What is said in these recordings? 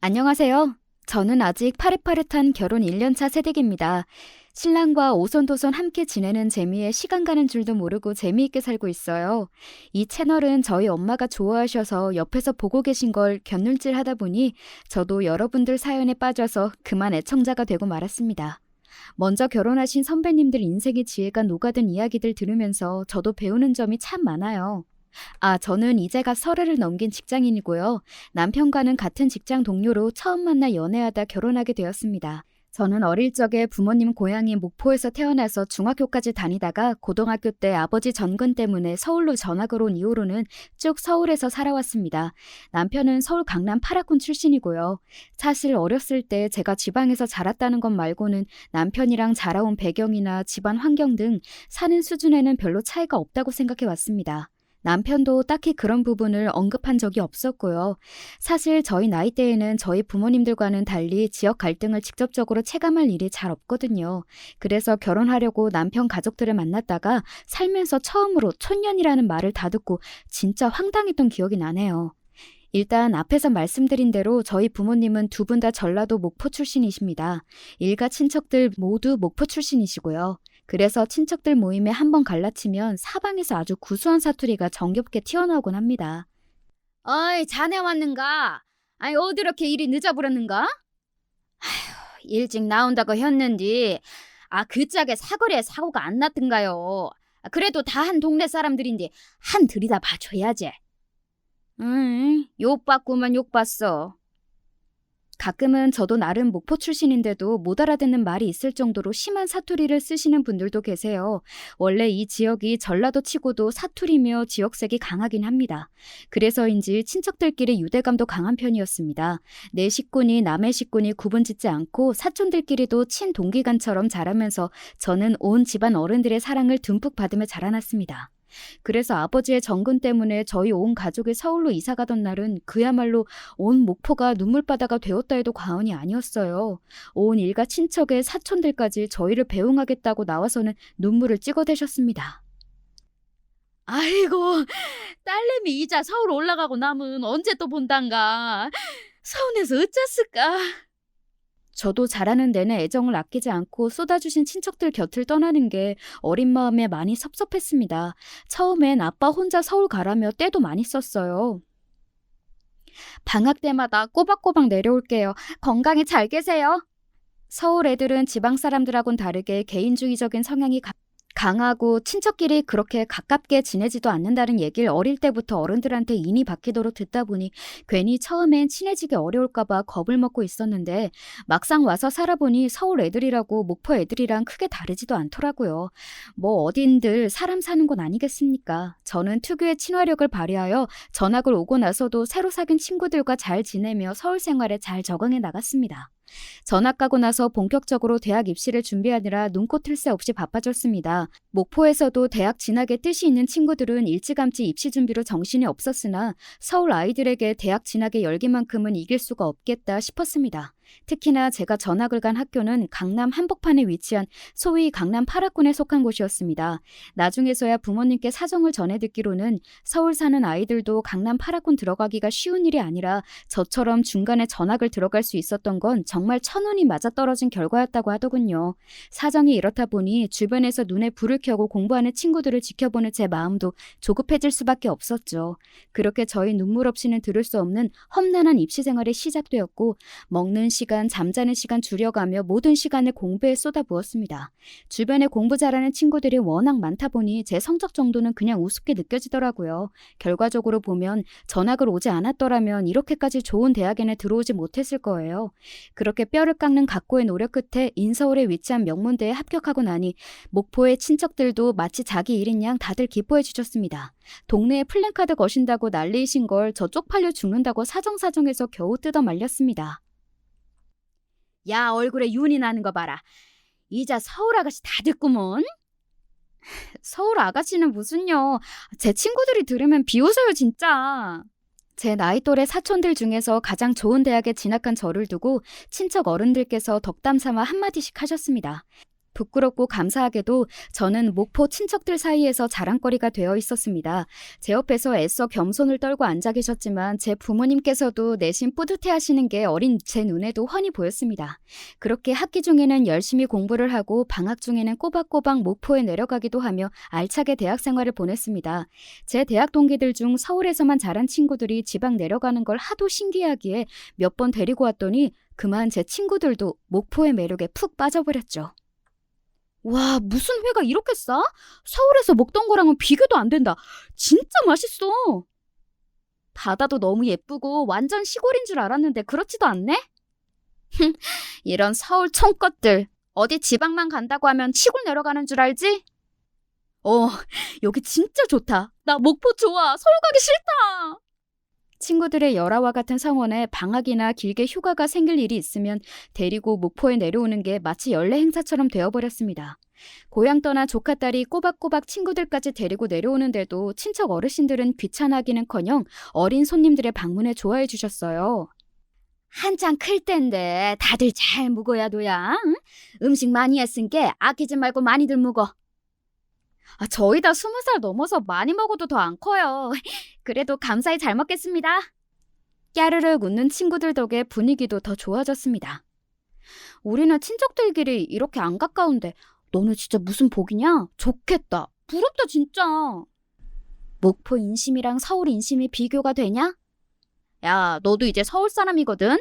안녕하세요. 저는 아직 파릇파릇한 결혼 1년차 새댁입니다. 신랑과 오손도손 함께 지내는 재미에 시간 가는 줄도 모르고 재미있게 살고 있어요. 이 채널은 저희 엄마가 좋아하셔서 옆에서 보고 계신 걸 곁눈질 하다 보니 저도 여러분들 사연에 빠져서 그만 애청자가 되고 말았습니다. 먼저 결혼하신 선배님들 인생의 지혜가 녹아든 이야기들 들으면서 저도 배우는 점이 참 많아요. 저는 이제가 서른을 넘긴 직장인이고요. 남편과는 같은 직장 동료로 처음 만나 연애하다 결혼하게 되었습니다. 저는 어릴 적에 부모님 고향인 목포에서 태어나서 중학교까지 다니다가 고등학교 때 아버지 전근 때문에 서울로 전학을 온 이후로는 쭉 서울에서 살아왔습니다. 남편은 서울 강남 8학군 출신이고요. 사실 어렸을 때 제가 지방에서 자랐다는 것 말고는 남편이랑 자라온 배경이나 집안 환경 등 사는 수준에는 별로 차이가 없다고 생각해 왔습니다. 남편도 딱히 그런 부분을 언급한 적이 없었고요. 사실 저희 나이대에는 저희 부모님들과는 달리 지역 갈등을 직접적으로 체감할 일이 잘 없거든요. 그래서 결혼하려고 남편 가족들을 만났다가 살면서 처음으로 촌년이라는 말을 다듣고 진짜 황당했던 기억이 나네요. 일단 앞에서 말씀드린 대로 저희 부모님은 두 분 다 전라도 목포 출신이십니다. 일가 친척들 모두 목포 출신이시고요. 그래서 친척들 모임에 한번 갈라치면 사방에서 아주 구수한 사투리가 정겹게 튀어나오곤 합니다. 어이, 자네 왔는가? 아니, 어디 이렇게 일이 늦어버렸는가? 일찍 나온다고 했는디, 그 짝에 사거리에 사고가 안 났던가요? 그래도 다 한 동네 사람들인데, 한 들이다 봐줘야지. 욕받구만 욕봤어. 가끔은 저도 나름 목포 출신인데도 못 알아듣는 말이 있을 정도로 심한 사투리를 쓰시는 분들도 계세요. 원래 이 지역이 전라도 치고도 사투리며 지역색이 강하긴 합니다. 그래서인지 친척들끼리 유대감도 강한 편이었습니다. 내 식구니 남의 식구니 구분짓지 않고 사촌들끼리도 친동기간처럼 자라면서 저는 온 집안 어른들의 사랑을 듬뿍 받으며 자라났습니다. 그래서 아버지의 정근 때문에 저희 온 가족이 서울로 이사 가던 날은 그야말로 온 목포가 눈물바다가 되었다 해도 과언이 아니었어요. 온 일가 친척의 사촌들까지 저희를 배웅하겠다고 나와서는 눈물을 찍어대셨습니다. 아이고, 딸내미 이자 서울 올라가고 남은 언제 또 본단가? 서운해서 어쩌을까? 저도 자라는 내내 애정을 아끼지 않고 쏟아주신 친척들 곁을 떠나는 게 어린 마음에 많이 섭섭했습니다. 처음엔 아빠 혼자 서울 가라며 떼도 많이 썼어요. 방학 때마다 꼬박꼬박 내려올게요. 건강히 잘 계세요. 서울 애들은 지방 사람들하고는 다르게 개인주의적인 성향이 강하고 친척끼리 그렇게 가깝게 지내지도 않는다는 얘기를 어릴 때부터 어른들한테 인이 박히도록 듣다 보니 괜히 처음엔 친해지기 어려울까봐 겁을 먹고 있었는데 막상 와서 살아보니 서울 애들이라고 목포 애들이랑 크게 다르지도 않더라고요. 뭐 어딘들 사람 사는 건 아니겠습니까? 저는 특유의 친화력을 발휘하여 전학을 오고 나서도 새로 사귄 친구들과 잘 지내며 서울 생활에 잘 적응해 나갔습니다. 전학 가고 나서 본격적으로 대학 입시를 준비하느라 눈코 틀 새 없이 바빠졌습니다. 목포에서도 대학 진학에 뜻이 있는 친구들은 일찌감치 입시 준비로 정신이 없었으나 서울 아이들에게 대학 진학의 열기만큼은 이길 수가 없겠다 싶었습니다. 특히나 제가 전학을 간 학교는 강남 한복판에 위치한 소위 강남 8학군에 속한 곳이었습니다. 나중에서야 부모님께 사정을 전해 듣기로는 서울 사는 아이들도 강남 8학군 들어가기가 쉬운 일이 아니라 저처럼 중간에 전학을 들어갈 수 있었던 건 정말 천운이 맞아떨어진 결과였다고 하더군요. 사정이 이렇다 보니 주변에서 눈에 불을 켜고 공부하는 친구들을 지켜보는 제 마음도 조급해질 수밖에 없었죠. 그렇게 저희 눈물 없이는 들을 수 없는 험난한 입시 생활이 시작되었고 먹는 시간, 잠자는 시간 줄여가며 모든 시간을 공부에 쏟아부었습니다. 주변에 공부 잘하는 친구들이 워낙 많다 보니 제 성적 정도는 그냥 우습게 느껴지더라고요. 결과적으로 보면 전학을 오지 않았더라면 이렇게까지 좋은 대학에는 들어오지 못했을 거예요. 그렇게 뼈를 깎는 각고의 노력 끝에 인서울에 위치한 명문대에 합격하고 나니 목포의 친척들도 마치 자기 일인 양 다들 기뻐해 주셨습니다. 동네에 플랜카드 거신다고 난리이신 걸 저 쪽팔려 죽는다고 사정사정해서 겨우 뜯어 말렸습니다. 야, 얼굴에 윤이 나는 거 봐라. 이자 서울 아가씨 다 듣구먼. 서울 아가씨는 무슨요. 제 친구들이 들으면 비웃어요 진짜. 제 나이 또래 사촌들 중에서 가장 좋은 대학에 진학한 저를 두고 친척 어른들께서 덕담 삼아 한마디씩 하셨습니다. 부끄럽고 감사하게도 저는 목포 친척들 사이에서 자랑거리가 되어 있었습니다. 제 옆에서 애써 겸손을 떨고 앉아 계셨지만 제 부모님께서도 내심 뿌듯해하시는 게 어린 제 눈에도 훤히 보였습니다. 그렇게 학기 중에는 열심히 공부를 하고 방학 중에는 꼬박꼬박 목포에 내려가기도 하며 알차게 대학 생활을 보냈습니다. 제 대학 동기들 중 서울에서만 자란 친구들이 지방 내려가는 걸 하도 신기해하기에 몇 번 데리고 왔더니 그만 제 친구들도 목포의 매력에 푹 빠져버렸죠. 와, 무슨 회가 이렇게 싸? 서울에서 먹던 거랑은 비교도 안 된다. 진짜 맛있어. 바다도 너무 예쁘고 완전 시골인 줄 알았는데 그렇지도 않네? 이런 서울 촌것들. 어디 지방만 간다고 하면 시골 내려가는 줄 알지? 여기 진짜 좋다. 나 목포 좋아. 서울 가기 싫다. 친구들의 열화와 같은 성원에 방학이나 길게 휴가가 생길 일이 있으면 데리고 목포에 내려오는 게 마치 연례 행사처럼 되어버렸습니다. 고향 떠난 조카딸이 꼬박꼬박 친구들까지 데리고 내려오는데도 친척 어르신들은 귀찮아하기는커녕 어린 손님들의 방문에 좋아해 주셨어요. 한창 클 땐데 다들 잘 묵어야 도야. 응? 음식 많이 했으니까 아끼지 말고 많이들 묵어. 저희 다 20살 넘어서 많이 먹어도 더 안 커요. 그래도 감사히 잘 먹겠습니다. 까르륵 웃는 친구들 덕에 분위기도 더 좋아졌습니다. 우리는 친척들끼리 이렇게 안 가까운데 너는 진짜 무슨 복이냐? 좋겠다. 부럽다 진짜. 목포 인심이랑 서울 인심이 비교가 되냐? 야, 너도 이제 서울 사람이거든?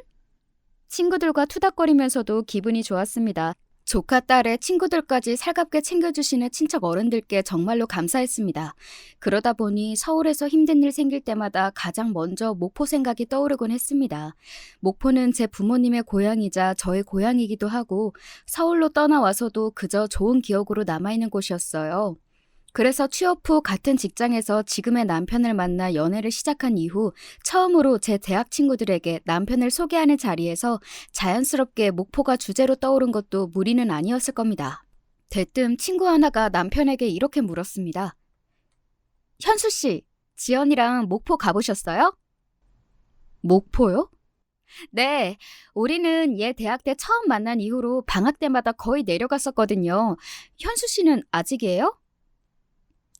친구들과 투닥거리면서도 기분이 좋았습니다. 조카 딸의 친구들까지 살갑게 챙겨주시는 친척 어른들께 정말로 감사했습니다. 그러다 보니 서울에서 힘든 일 생길 때마다 가장 먼저 목포 생각이 떠오르곤 했습니다. 목포는 제 부모님의 고향이자 저의 고향이기도 하고 서울로 떠나와서도 그저 좋은 기억으로 남아있는 곳이었어요. 그래서 취업 후 같은 직장에서 지금의 남편을 만나 연애를 시작한 이후 처음으로 제 대학 친구들에게 남편을 소개하는 자리에서 자연스럽게 목포가 주제로 떠오른 것도 무리는 아니었을 겁니다. 대뜸 친구 하나가 남편에게 이렇게 물었습니다. 현수 씨, 지연이랑 목포 가보셨어요? 목포요? 네, 우리는 얘 대학 때 처음 만난 이후로 방학 때마다 거의 내려갔었거든요. 현수 씨는 아직이에요?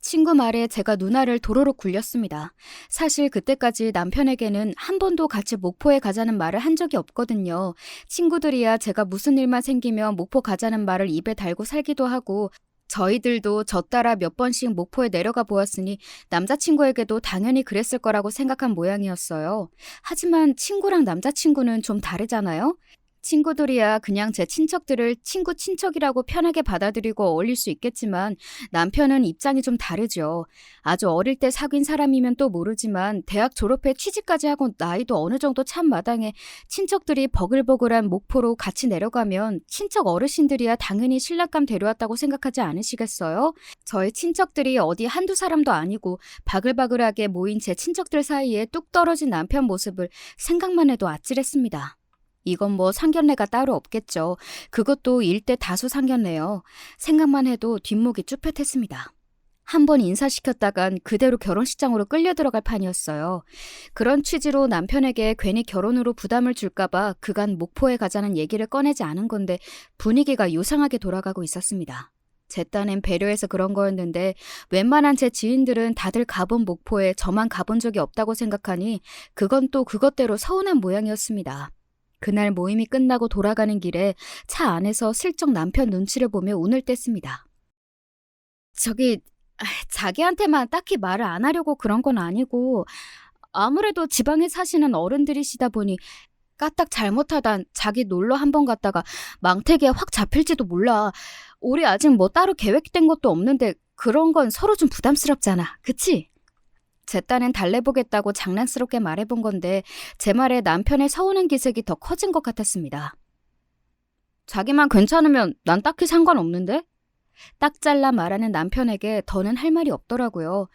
친구 말에 제가 눈알을 도로록 굴렸습니다. 사실 그때까지 남편에게는 한 번도 같이 목포에 가자는 말을 한 적이 없거든요. 친구들이야 제가 무슨 일만 생기면 목포 가자는 말을 입에 달고 살기도 하고 저희들도 저 따라 몇 번씩 목포에 내려가 보았으니 남자친구에게도 당연히 그랬을 거라고 생각한 모양이었어요. 하지만 친구랑 남자친구는 좀 다르잖아요? 친구들이야 그냥 제 친척들을 친척이라고 편하게 받아들이고 어울릴 수 있겠지만 남편은 입장이 좀 다르죠. 아주 어릴 때 사귄 사람이면 또 모르지만 대학 졸업해 취직까지 하고 나이도 어느 정도 찬 마당에 친척들이 버글버글한 목포로 같이 내려가면 친척 어르신들이야 당연히 신랑감 데려왔다고 생각하지 않으시겠어요? 저희 친척들이 어디 한두 사람도 아니고 바글바글하게 모인 제 친척들 사이에 뚝 떨어진 남편 모습을 생각만 해도 아찔했습니다. 이건 뭐 상견례가 따로 없겠죠. 그것도 일대 다수 상견례요. 생각만 해도 뒷목이 쭈뼛했습니다. 한 번 인사시켰다간 그대로 결혼식장으로 끌려 들어갈 판이었어요. 그런 취지로 남편에게 괜히 결혼으로 부담을 줄까봐 그간 목포에 가자는 얘기를 꺼내지 않은 건데 분위기가 요상하게 돌아가고 있었습니다. 제 딴엔 배려해서 그런 거였는데 웬만한 제 지인들은 다들 가본 목포에 저만 가본 적이 없다고 생각하니 그건 또 그것대로 서운한 모양이었습니다. 그날 모임이 끝나고 돌아가는 길에 차 안에서 슬쩍 남편 눈치를 보며 운을 뗐습니다. 자기한테만 딱히 말을 안 하려고 그런 건 아니고 아무래도 지방에 사시는 어른들이시다 보니 까딱 잘못하단 자기 놀러 한번 갔다가 망태기에 확 잡힐지도 몰라. 우리 아직 뭐 따로 계획된 것도 없는데 그런 건 서로 좀 부담스럽잖아. 그치? 제 딴엔 달래보겠다고 장난스럽게 말해본 건데 제 말에 남편의 서운한 기색이 더 커진 것 같았습니다. 자기만 괜찮으면 난 딱히 상관없는데? 딱 잘라 말하는 남편에게 더는 할 말이 없더라고요.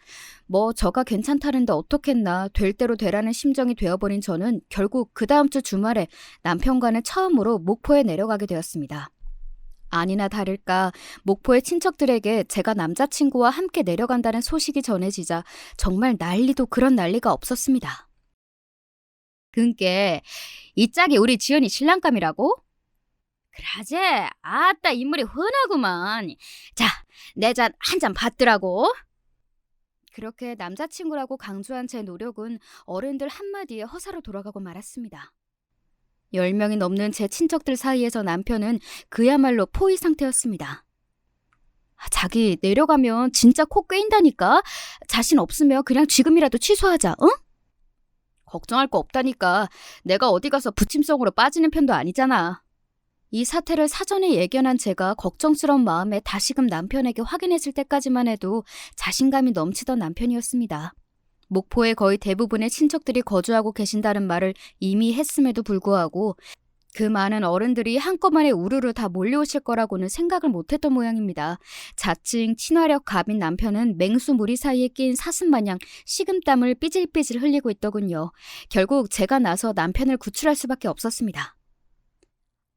뭐 저가 괜찮다는데 어떻겠나 될 대로 되라는 심정이 되어버린 저는 결국 그 다음 주 주말에 남편과는 처음으로 목포에 내려가게 되었습니다. 아니나 다를까 목포의 친척들에게 제가 남자친구와 함께 내려간다는 소식이 전해지자 정말 난리도 그런 난리가 그러제. 아따 인물이 훤하구만. 자, 내 잔 한 잔 받더라고. 그렇게 남자친구라고 강조한 제 노력은 어른들 한마디에 허사로 돌아가고 말았습니다. 10명이 넘는 제 친척들 사이에서 남편은 그야말로 포위 상태였습니다. 자기 내려가면 진짜 코 꿰인다니까. 자신 없으면 그냥 지금이라도 취소하자, 응? 걱정할 거 없다니까. 내가 어디 가서 부침성으로 빠지는 편도 아니잖아. 이 사태를 사전에 예견한 제가 걱정스러운 마음에 다시금 남편에게 확인했을 때까지만 해도 자신감이 넘치던 남편이었습니다. 목포에 거의 대부분의 친척들이 거주하고 계신다는 말을 이미 했음에도 불구하고 그 많은 어른들이 한꺼번에 우르르 다 몰려오실 거라고는 생각을 못했던 모양입니다. 자칭 친화력 갑인 남편은 맹수 무리 사이에 끼인 사슴마냥 식은땀을 삐질삐질 흘리고 있더군요. 결국 제가 나서 남편을 구출할 수밖에 없었습니다.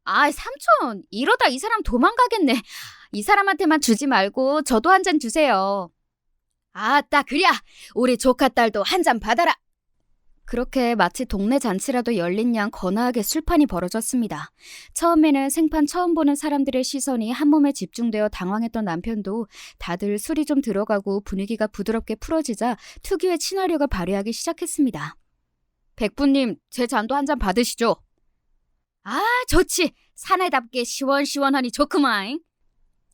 아, 삼촌, 이러다 이 사람 도망가겠네. 이 사람한테만 주지 말고 저도 한 잔 주세요. 아따, 그랴. 우리 조카 딸도 한 잔 받아라. 그렇게 마치 동네 잔치라도 열린 양 거나하게 술판이 벌어졌습니다. 처음에는 생판 처음 보는 사람들의 시선이 한몸에 집중되어 당황했던 남편도 다들 술이 좀 들어가고 분위기가 부드럽게 풀어지자 특유의 친화력을 발휘하기 시작했습니다. 백부님, 제 잔도 한 잔 받으시죠. 아, 좋지. 사내답게 시원시원하니 좋구만.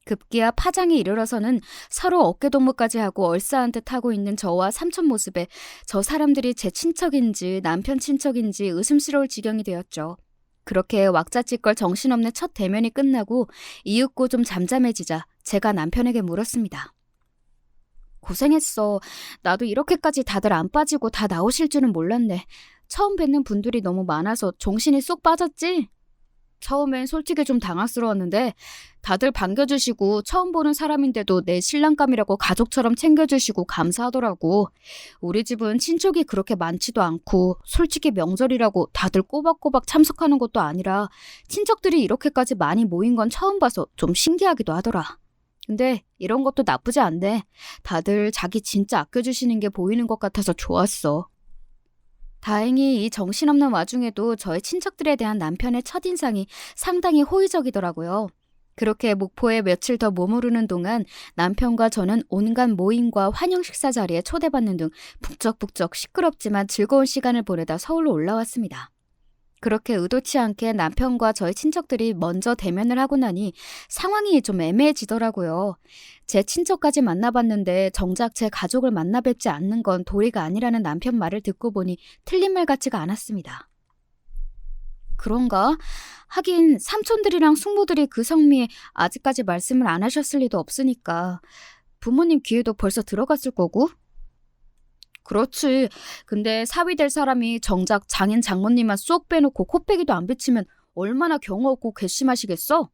급기야 파장이 이르러서는 서로 어깨동무까지 하고 얼싸한 듯 하고 있는 저와 삼촌 모습에 저 사람들이 제 친척인지 남편 친척인지 의심스러울 지경이 되었죠. 그렇게 왁자지껄 정신없는 첫 대면이 끝나고 이윽고 좀 잠잠해지자 제가 남편에게 물었습니다. 고생했어. 나도 이렇게까지 다들 안 빠지고 다 나오실 줄은 몰랐네. 처음 뵙는 분들이 너무 많아서 정신이 쏙 빠졌지? 처음엔 솔직히 좀 당황스러웠는데 다들 반겨주시고 처음 보는 사람인데도 내 신랑감이라고 가족처럼 챙겨주시고 감사하더라고. 우리 집은 친척이 그렇게 많지도 않고 솔직히 명절이라고 다들 꼬박꼬박 참석하는 것도 아니라 친척들이 이렇게까지 많이 모인 건 처음 봐서 좀 신기하기도 하더라. 근데 이런 것도 나쁘지 않네. 다들 자기 진짜 아껴주시는 게 보이는 것 같아서 좋았어. 다행히 이 정신없는 와중에도 저의 친척들에 대한 남편의 첫인상이 상당히 호의적이더라고요. 그렇게 목포에 며칠 더 머무르는 동안 남편과 저는 온갖 모임과 환영 식사 자리에 초대받는 등 북적북적 시끄럽지만 즐거운 시간을 보내다 서울로 올라왔습니다. 그렇게 의도치 않게 남편과 저희 친척들이 먼저 대면을 하고 나니 상황이 좀 애매해지더라고요. 제 친척까지 만나봤는데 정작 제 가족을 만나 뵙지 않는 건 도리가 아니라는 남편 말을 듣고 보니 틀린 말 같지가 않았습니다. 그런가? 하긴 삼촌들이랑 숙모들이 그 성미에 아직까지 말씀을 안 하셨을 리도 없으니까 부모님 귀에도 벌써 들어갔을 거고? 그렇지. 근데 사위 될 사람이 정작 장인 장모님만 쏙 빼놓고 코빼기도 안 비치면 얼마나 경우 없고 괘씸하시겠어?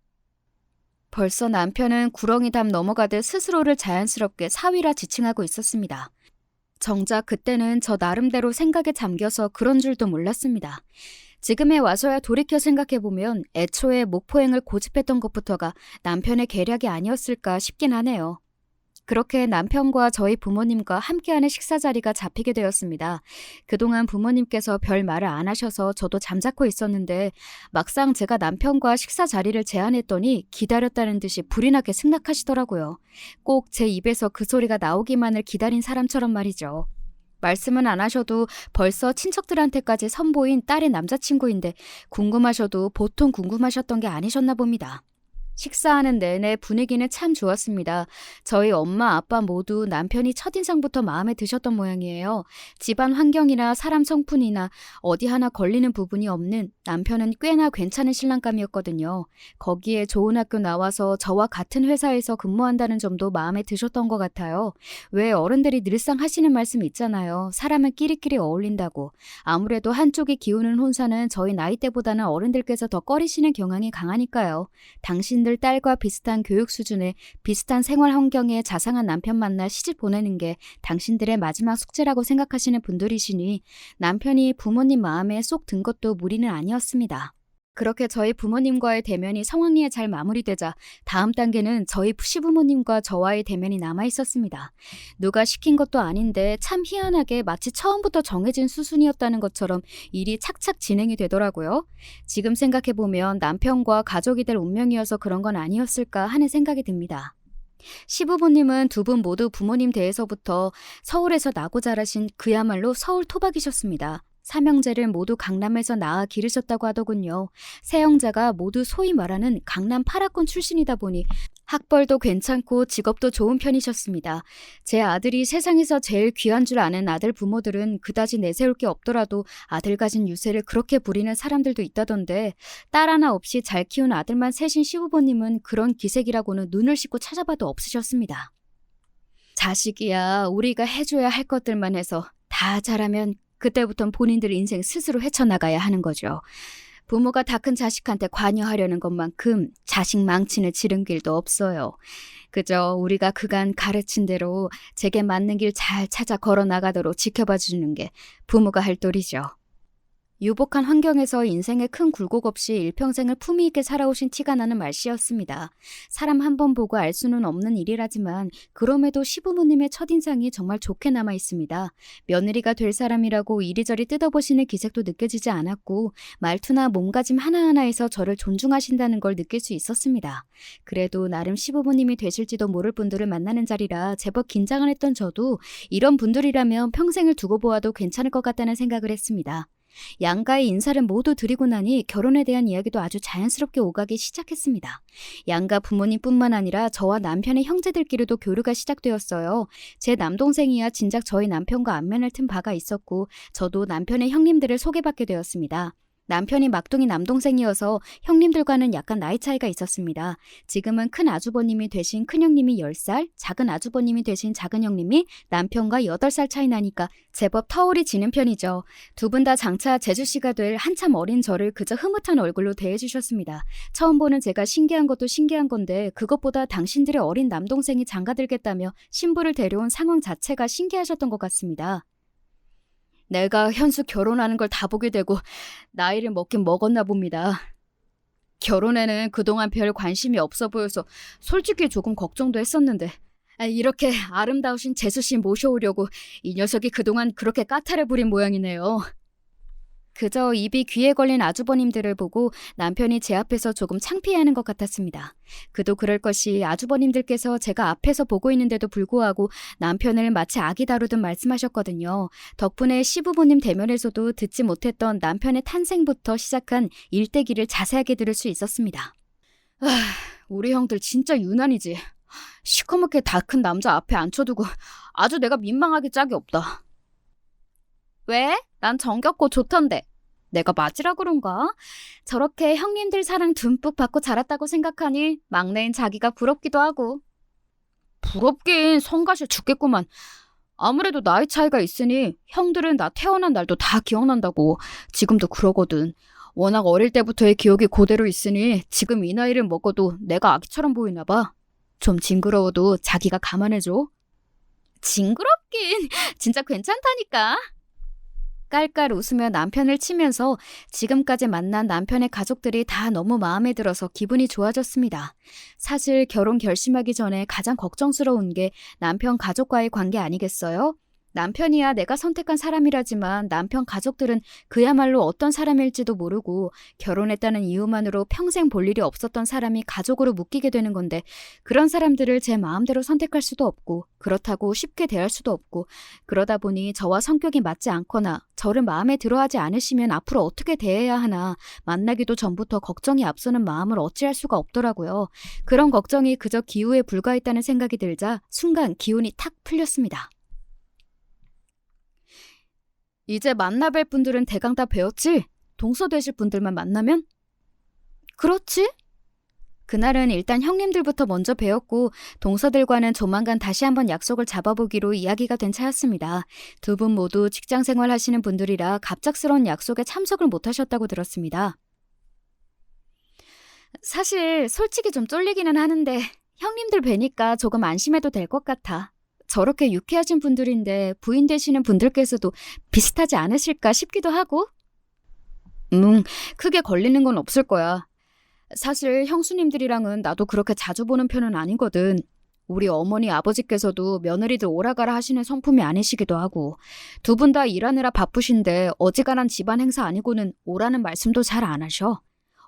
벌써 남편은 구렁이 담 넘어가듯 스스로를 자연스럽게 사위라 지칭하고 있었습니다. 정작 그때는 저 나름대로 생각에 잠겨서 그런 줄도 몰랐습니다. 지금에 와서야 돌이켜 생각해보면 애초에 목포행을 고집했던 것부터가 남편의 계략이 아니었을까 싶긴 하네요. 그렇게 남편과 저희 부모님과 함께하는 식사 자리가 잡히게 되었습니다. 그동안 부모님께서 별 말을 안 하셔서 저도 잠자코 있었는데 막상 제가 남편과 식사 자리를 제안했더니 기다렸다는 듯이 불이 나게 승낙하시더라고요. 꼭 제 입에서 그 소리가 나오기만을 기다린 사람처럼 말이죠. 말씀은 안 하셔도 벌써 친척들한테까지 선보인 딸의 남자친구인데 궁금하셔도 보통 궁금하셨던 게 아니셨나 봅니다. 식사하는 내내 분위기는 참 좋았습니다. 저희 엄마, 아빠 모두 남편이 첫인상부터 마음에 드셨던 모양이에요. 집안 환경이나 사람 성품이나 어디 하나 걸리는 부분이 없는 남편은 꽤나 괜찮은 신랑감이었거든요. 거기에 좋은 학교 나와서 저와 같은 회사에서 근무한다는 점도 마음에 드셨던 것 같아요. 왜 어른들이 늘상 하시는 말씀 있잖아요. 사람은 끼리끼리 어울린다고. 아무래도 한쪽이 기우는 혼사는 저희 나이대보다는 어른들께서 더 꺼리시는 경향이 강하니까요. 당신들 딸과 비슷한 교육 수준에 비슷한 생활 환경에 자상한 남편 만나 시집 보내는 게 당신들의 마지막 숙제라고 생각하시는 분들이시니 남편이 부모님 마음에 쏙 든 것도 무리는 아니었습니다. 그렇게 저희 부모님과의 대면이 성황리에 잘 마무리되자 다음 단계는 저희 시부모님과 저와의 대면이 남아 있었습니다. 누가 시킨 것도 아닌데 참 희한하게 마치 처음부터 정해진 수순이었다는 것처럼 일이 착착 진행이 되더라고요. 지금 생각해보면 남편과 가족이 될 운명이어서 그런 건 아니었을까 하는 생각이 듭니다. 시부모님은 두 분 모두 부모님 댁에서부터 서울에서 나고 자라신 그야말로 서울 토박이셨습니다. 삼형제를 모두 강남에서 낳아 기르셨다고 하더군요. 세 형제가 모두 소위 말하는 강남 8학군 출신이다 보니 학벌도 괜찮고 직업도 좋은 편이셨습니다. 제 아들이 세상에서 제일 귀한 줄 아는 아들 부모들은 그다지 내세울 게 없더라도 아들 가진 유세를 그렇게 부리는 사람들도 있다던데 딸 하나 없이 잘 키운 아들만 셋인 시부모님은 그런 기색이라고는 눈을 씻고 찾아봐도 없으셨습니다. 자식이야 우리가 해줘야 할 것들만 해서 다 잘하면 그때부턴 본인들 인생 스스로 헤쳐나가야 하는 거죠. 부모가 다 큰 자식한테 관여하려는 것만큼 자식 망치는 지름길도 없어요. 그저 우리가 그간 가르친 대로 제게 맞는 길 잘 찾아 걸어나가도록 지켜봐 주는 게 부모가 할 도리죠. 유복한 환경에서 인생에 큰 굴곡 없이 일평생을 품위 있게 살아오신 티가 나는 말씨였습니다. 사람 한 번 보고 알 수는 없는 일이라지만 그럼에도 시부모님의 첫인상이 정말 좋게 남아 있습니다. 며느리가 될 사람이라고 이리저리 뜯어보시는 기색도 느껴지지 않았고 말투나 몸가짐 하나하나에서 저를 존중하신다는 걸 느낄 수 있었습니다. 그래도 나름 시부모님이 되실지도 모를 분들을 만나는 자리라 제법 긴장을 했던 저도 이런 분들이라면 평생을 두고 보아도 괜찮을 것 같다는 생각을 했습니다. 양가의 인사를 모두 드리고 나니 결혼에 대한 이야기도 아주 자연스럽게 오가기 시작했습니다. 양가 부모님뿐만 아니라 저와 남편의 형제들끼리도 교류가 시작되었어요. 제 남동생이야 진작 저희 남편과 안면을 튼 바가 있었고 저도 남편의 형님들을 소개받게 되었습니다. 남편이 막둥이 남동생이어서 형님들과는 약간 나이 차이가 있었습니다. 지금은 큰 아주버님이 되신 큰형님이 10살, 작은 아주버님이 되신 작은 형님이 남편과 8살 차이 나니까 제법 터울이 지는 편이죠. 두 분 다 장차 제주씨가 될 한참 어린 저를 그저 흐뭇한 얼굴로 대해주셨습니다. 처음 보는 제가 신기한 것도 신기한 건데 그것보다 당신들의 어린 남동생이 장가들겠다며 신부를 데려온 상황 자체가 신기하셨던 것 같습니다. 내가 현수 결혼하는 걸 다 보게 되고 나이를 먹긴 먹었나 봅니다. 결혼에는 그동안 별 관심이 없어 보여서 솔직히 조금 걱정도 했었는데 이렇게 아름다우신 재수씨 모셔오려고 이 녀석이 그동안 그렇게 까탈을 부린 모양이네요. 그저 입이 귀에 걸린 아주버님들을 보고 남편이 제 앞에서 조금 창피해하는 것 같았습니다. 그도 그럴 것이 아주버님들께서 제가 앞에서 보고 있는데도 불구하고 남편을 마치 아기 다루듯 말씀하셨거든요. 덕분에 시부모님 대면에서도 듣지 못했던 남편의 탄생부터 시작한 일대기를 자세하게 들을 수 있었습니다. 우리 형들 진짜 유난이지. 시커멓게 다 큰 남자 앞에 앉혀두고 아주 내가 민망하게 짝이 없다. 왜? 난 정겹고 좋던데. 내가 맞으라 그런가? 저렇게 형님들 사랑 듬뿍 받고 자랐다고 생각하니 막내인 자기가 부럽기도 하고. 부럽긴 성가실 죽겠구만. 아무래도 나이 차이가 있으니 형들은 나 태어난 날도 다 기억난다고. 지금도 그러거든. 워낙 어릴 때부터의 기억이 그대로 있으니 지금 이 나이를 먹어도 내가 아기처럼 보이나 봐. 좀 징그러워도 자기가 감안해줘. 징그럽긴 진짜 괜찮다니까. 깔깔 웃으며 남편을 치면서 지금까지 만난 남편의 가족들이 다 너무 마음에 들어서 기분이 좋아졌습니다. 사실 결혼 결심하기 전에 가장 걱정스러운 게 남편 가족과의 관계 아니겠어요? 남편이야 내가 선택한 사람이라지만 남편 가족들은 그야말로 어떤 사람일지도 모르고 결혼했다는 이유만으로 평생 볼 일이 없었던 사람이 가족으로 묶이게 되는 건데 그런 사람들을 제 마음대로 선택할 수도 없고 그렇다고 쉽게 대할 수도 없고 그러다 보니 저와 성격이 맞지 않거나 저를 마음에 들어하지 않으시면 앞으로 어떻게 대해야 하나 만나기도 전부터 걱정이 앞서는 마음을 어찌할 수가 없더라고요. 그런 걱정이 그저 기우에 불과했다는 생각이 들자 순간 기운이 탁 풀렸습니다. 이제 만나뵐 분들은 대강 다 배웠지? 동서 되실 분들만 만나면? 그렇지? 그날은 일단 형님들부터 먼저 배웠고 동서들과는 조만간 다시 한번 약속을 잡아보기로 이야기가 된 차였습니다. 두 분 모두 직장생활 하시는 분들이라 갑작스러운 약속에 참석을 못하셨다고 들었습니다. 사실 솔직히 좀 쫄리기는 하는데 형님들 뵈니까 조금 안심해도 될 것 같아. 저렇게 유쾌하신 분들인데 부인 되시는 분들께서도 비슷하지 않으실까 싶기도 하고. 크게 걸리는 건 없을 거야. 사실 형수님들이랑은 나도 그렇게 자주 보는 편은 아니거든. 우리 어머니 아버지께서도 며느리들 오라가라 하시는 성품이 아니시기도 하고 두 분 다 일하느라 바쁘신데 어지간한 집안 행사 아니고는 오라는 말씀도 잘 안 하셔.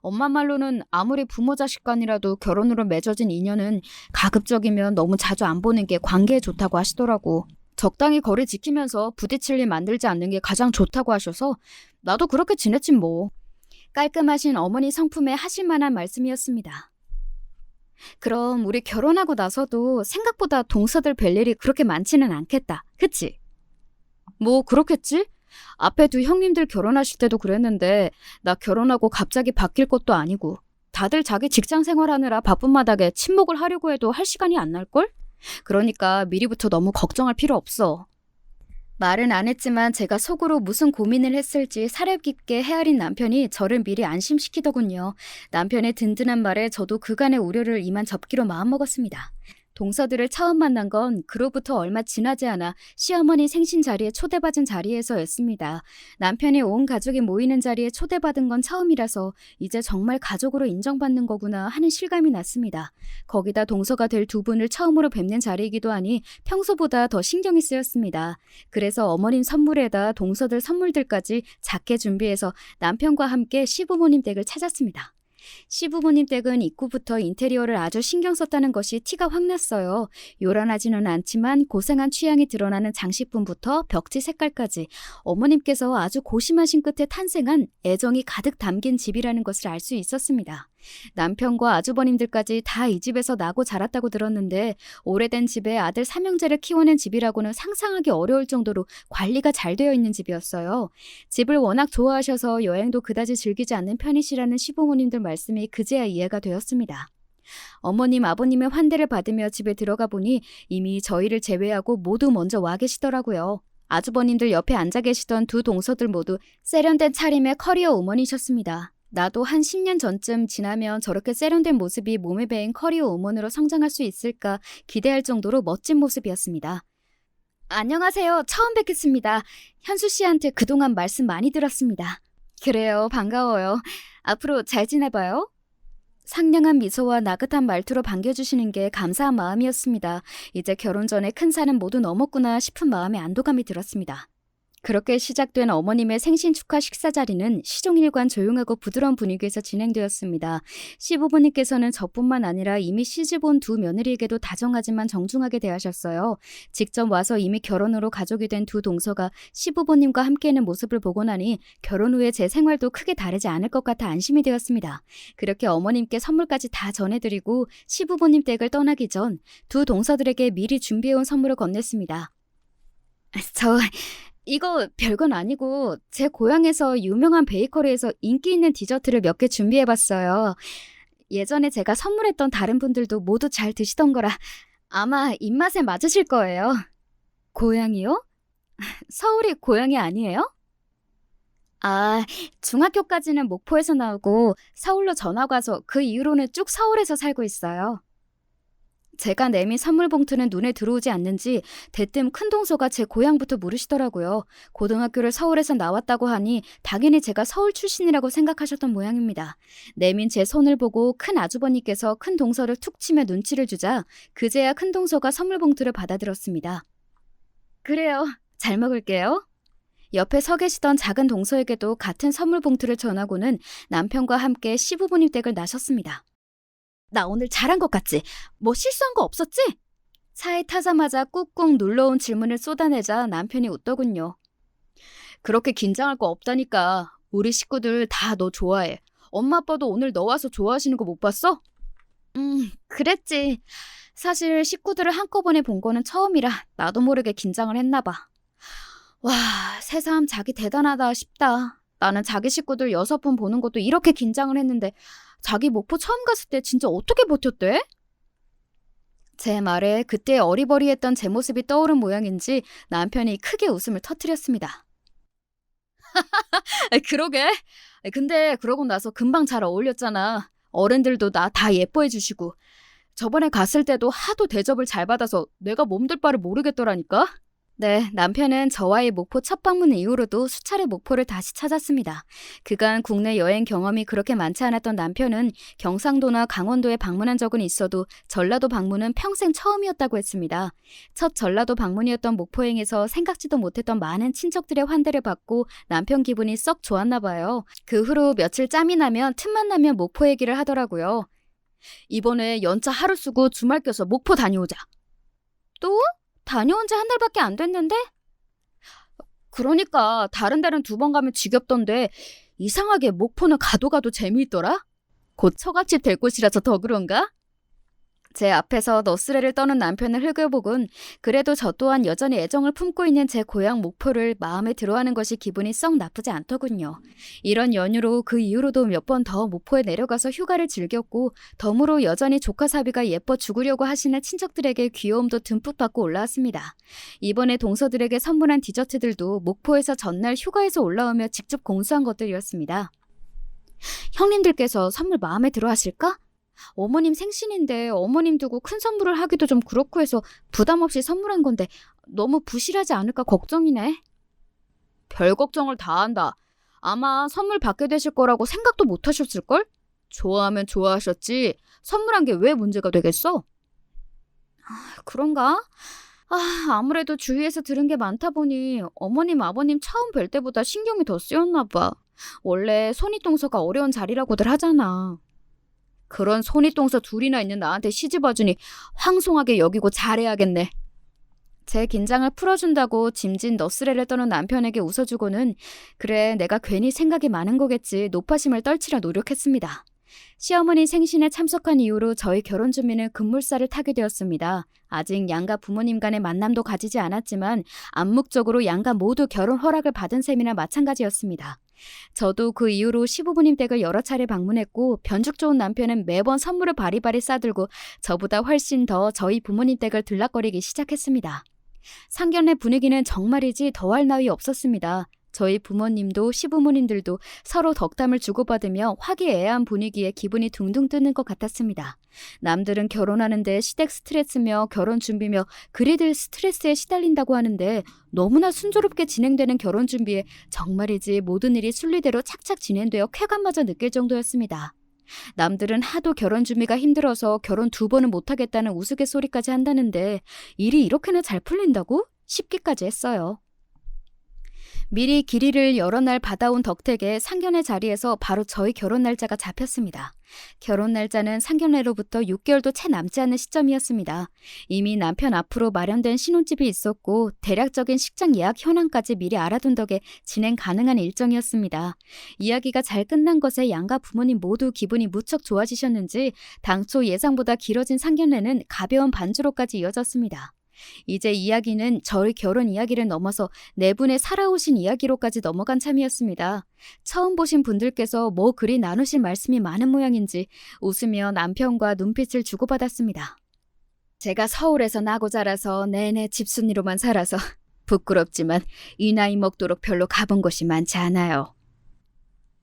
엄마 말로는 아무리 부모 자식 간이라도 결혼으로 맺어진 인연은 가급적이면 너무 자주 안 보는 게 관계에 좋다고 하시더라고. 적당히 거리 지키면서 부딪힐 일 만들지 않는 게 가장 좋다고 하셔서 나도 그렇게 지냈지 뭐. 깔끔하신 어머니 성품에 하실 만한 말씀이었습니다. 그럼 우리 결혼하고 나서도 생각보다 동서들 뵐 일이 그렇게 많지는 않겠다. 그치? 뭐 그렇겠지? 앞에 두 형님들 결혼하실 때도 그랬는데 나 결혼하고 갑자기 바뀔 것도 아니고 다들 자기 직장 생활하느라 바쁜 마당에 친목을 하려고 해도 할 시간이 안 날걸? 그러니까 미리부터 너무 걱정할 필요 없어. 말은 안 했지만 제가 속으로 무슨 고민을 했을지 사려 깊게 헤아린 남편이 저를 미리 안심시키더군요. 남편의 든든한 말에 저도 그간의 우려를 이만 접기로 마음먹었습니다. 동서들을 처음 만난 건 그로부터 얼마 지나지 않아 시어머니 생신 자리에 초대받은 자리에서였습니다. 남편의 온 가족이 모이는 자리에 초대받은 건 처음이라서 이제 정말 가족으로 인정받는 거구나 하는 실감이 났습니다. 거기다 동서가 될 두 분을 처음으로 뵙는 자리이기도 하니 평소보다 더 신경이 쓰였습니다. 그래서 어머님 선물에다 동서들 선물들까지 작게 준비해서 남편과 함께 시부모님 댁을 찾았습니다. 시부모님 댁은 입구부터 인테리어를 아주 신경 썼다는 것이 티가 확 났어요. 요란하지는 않지만 고생한 취향이 드러나는 장식품부터 벽지 색깔까지 어머님께서 아주 고심하신 끝에 탄생한 애정이 가득 담긴 집이라는 것을 알 수 있었습니다. 남편과 아주버님들까지 다 이 집에서 나고 자랐다고 들었는데 오래된 집에 아들 삼형제를 키워낸 집이라고는 상상하기 어려울 정도로 관리가 잘 되어 있는 집이었어요. 집을 워낙 좋아하셔서 여행도 그다지 즐기지 않는 편이시라는 시부모님들 말씀이 그제야 이해가 되었습니다. 어머님, 아버님의 환대를 받으며 집에 들어가 보니 이미 저희를 제외하고 모두 먼저 와 계시더라고요. 아주버님들 옆에 앉아 계시던 두 동서들 모두 세련된 차림의 커리어 우먼이셨습니다. 나도 한 10년 전쯤 지나면 저렇게 세련된 모습이 몸에 배인 커리어 우먼으로 성장할 수 있을까 기대할 정도로 멋진 모습이었습니다. 안녕하세요. 처음 뵙겠습니다. 현수 씨한테 그동안 말씀 많이 들었습니다. 그래요. 반가워요. 앞으로 잘 지내봐요. 상냥한 미소와 나긋한 말투로 반겨주시는 게 감사한 마음이었습니다. 이제 결혼 전에 큰 산은 모두 넘었구나 싶은 마음에 안도감이 들었습니다. 그렇게 시작된 어머님의 생신 축하 식사 자리는 시종일관 조용하고 부드러운 분위기에서 진행되었습니다. 시부모님께서는 저뿐만 아니라 이미 시집온 두 며느리에게도 다정하지만 정중하게 대하셨어요. 직접 와서 이미 결혼으로 가족이 된 두 동서가 시부모님과 함께하는 모습을 보고 나니 결혼 후에 제 생활도 크게 다르지 않을 것 같아 안심이 되었습니다. 그렇게 어머님께 선물까지 다 전해드리고 시부모님 댁을 떠나기 전 두 동서들에게 미리 준비해온 선물을 건넸습니다. 이거 별건 아니고 제 고향에서 유명한 베이커리에서 인기 있는 디저트를 몇 개 준비해봤어요. 예전에 제가 선물했던 다른 분들도 모두 잘 드시던 거라 아마 입맛에 맞으실 거예요. 고향이요? 서울이 고향이 아니에요? 아, 중학교까지는 목포에서 나오고 서울로 전학 와서 그 이후로는 쭉 서울에서 살고 있어요. 제가 내민 선물 봉투는 눈에 들어오지 않는지 대뜸 큰 동서가 제 고향부터 물으시더라고요. 고등학교를 서울에서 나왔다고 하니 당연히 제가 서울 출신이라고 생각하셨던 모양입니다. 내민 제 손을 보고 큰 아주버님께서 큰 동서를 툭 치며 눈치를 주자 그제야 큰 동서가 선물 봉투를 받아들었습니다. 그래요. 잘 먹을게요. 옆에 서 계시던 작은 동서에게도 같은 선물 봉투를 전하고는 남편과 함께 시부모님 댁을 나섰습니다. 나 오늘 잘한 것 같지? 뭐 실수한 거 없었지? 차에 타자마자 꾹꾹 눌러온 질문을 쏟아내자 남편이 웃더군요. 그렇게 긴장할 거 없다니까. 우리 식구들 다 너 좋아해. 엄마 아빠도 오늘 너 와서 좋아하시는 거 못 봤어? 그랬지. 사실 식구들을 한꺼번에 본 거는 처음이라 나도 모르게 긴장을 했나 봐. 와, 새삼 자기 대단하다 싶다. 나는 자기 식구들 6번 보는 것도 이렇게 긴장을 했는데 자기 목포 처음 갔을 때 진짜 어떻게 버텼대? 제 말에 그때 어리버리했던 제 모습이 떠오른 모양인지 남편이 크게 웃음을 터뜨렸습니다. 그러게. 근데 그러고 나서 금방 잘 어울렸잖아. 어른들도 나 다 예뻐해 주시고. 저번에 갔을 때도 하도 대접을 잘 받아서 내가 몸둘 바를 모르겠더라니까. 네, 남편은 저와의 목포 첫 방문 이후로도 수차례 목포를 다시 찾았습니다. 그간 국내 여행 경험이 그렇게 많지 않았던 남편은 경상도나 강원도에 방문한 적은 있어도 전라도 방문은 평생 처음이었다고 했습니다. 첫 전라도 방문이었던 목포행에서 생각지도 못했던 많은 친척들의 환대를 받고 남편 기분이 썩 좋았나 봐요. 그 후로 며칠 짬이 나면 틈만 나면 목포 얘기를 하더라고요. 이번에 연차 하루 쓰고 주말 껴서 목포 다녀오자. 또? 다녀온 지 한 달밖에 안 됐는데? 그러니까 다른 데는 2번 가면 지겹던데 이상하게 목포는 가도 가도 재미있더라? 곧 처갓집 될 곳이라서 더 그런가? 제 앞에서 너스레를 떠는 남편을 흘겨보곤 그래도 저 또한 여전히 애정을 품고 있는 제 고향 목포를 마음에 들어하는 것이 기분이 썩 나쁘지 않더군요. 이런 연유로 그 이후로도 몇 번 더 목포에 내려가서 휴가를 즐겼고 덤으로 여전히 조카 사위가 예뻐 죽으려고 하시는 친척들에게 귀여움도 듬뿍 받고 올라왔습니다. 이번에 동서들에게 선물한 디저트들도 목포에서 전날 휴가에서 올라오며 직접 공수한 것들이었습니다. 형님들께서 선물 마음에 들어 하실까? 어머님 생신인데 어머님 두고 큰 선물을 하기도 좀 그렇고 해서 부담 없이 선물한 건데 너무 부실하지 않을까 걱정이네. 별 걱정을 다 한다. 아마 선물 받게 되실 거라고 생각도 못 하셨을걸? 좋아하면 좋아하셨지. 선물한 게 왜 문제가 되겠어? 그런가? 아무래도 주위에서 들은 게 많다 보니 어머님 아버님 처음 뵐 때보다 신경이 더 쓰였나 봐. 원래 손윗동서가 어려운 자리라고들 하잖아. 그런 손윗동서 둘이나 있는 나한테 시집와주니 황송하게 여기고 잘해야겠네. 제 긴장을 풀어준다고 짐진 너스레를 떠는 남편에게 웃어주고는 그래 내가 괜히 생각이 많은 거겠지 노파심을 떨치려 노력했습니다. 시어머니 생신에 참석한 이후로 저희 결혼 준비는 급물살을 타게 되었습니다. 아직 양가 부모님 간의 만남도 가지지 않았지만 암묵적으로 양가 모두 결혼 허락을 받은 셈이나 마찬가지였습니다. 저도 그 이후로 시부모님 댁을 여러 차례 방문했고 변죽 좋은 남편은 매번 선물을 바리바리 싸들고 저보다 훨씬 더 저희 부모님 댁을 들락거리기 시작했습니다. 상견례 분위기는 정말이지 더할 나위 없었습니다. 저희 부모님도 시부모님들도 서로 덕담을 주고받으며 화기애애한 분위기에 기분이 둥둥 뜨는 것 같았습니다. 남들은 결혼하는데 시댁 스트레스며 결혼 준비며 그리들 스트레스에 시달린다고 하는데 너무나 순조롭게 진행되는 결혼 준비에 정말이지 모든 일이 순리대로 착착 진행되어 쾌감마저 느낄 정도였습니다. 남들은 하도 결혼 준비가 힘들어서 결혼 2번은 못하겠다는 우스갯소리까지 한다는데 일이 이렇게나 잘 풀린다고? 싶기까지 했어요. 미리 길이를 여러 날 받아온 덕택에 상견례 자리에서 바로 저희 결혼 날짜가 잡혔습니다. 결혼 날짜는 상견례로부터 6개월도 채 남지 않은 시점이었습니다. 이미 남편 앞으로 마련된 신혼집이 있었고 대략적인 식장 예약 현황까지 미리 알아둔 덕에 진행 가능한 일정이었습니다. 이야기가 잘 끝난 것에 양가 부모님 모두 기분이 무척 좋아지셨는지 당초 예상보다 길어진 상견례는 가벼운 반주로까지 이어졌습니다. 이제 이야기는 저희 결혼 이야기를 넘어서 네 분의 살아오신 이야기로까지 넘어간 참이었습니다. 처음 보신 분들께서 뭐 그리 나누실 말씀이 많은 모양인지 웃으며 남편과 눈빛을 주고받았습니다. 제가 서울에서 나고 자라서 내내 집순이로만 살아서 부끄럽지만 이 나이 먹도록 별로 가본 곳이 많지 않아요.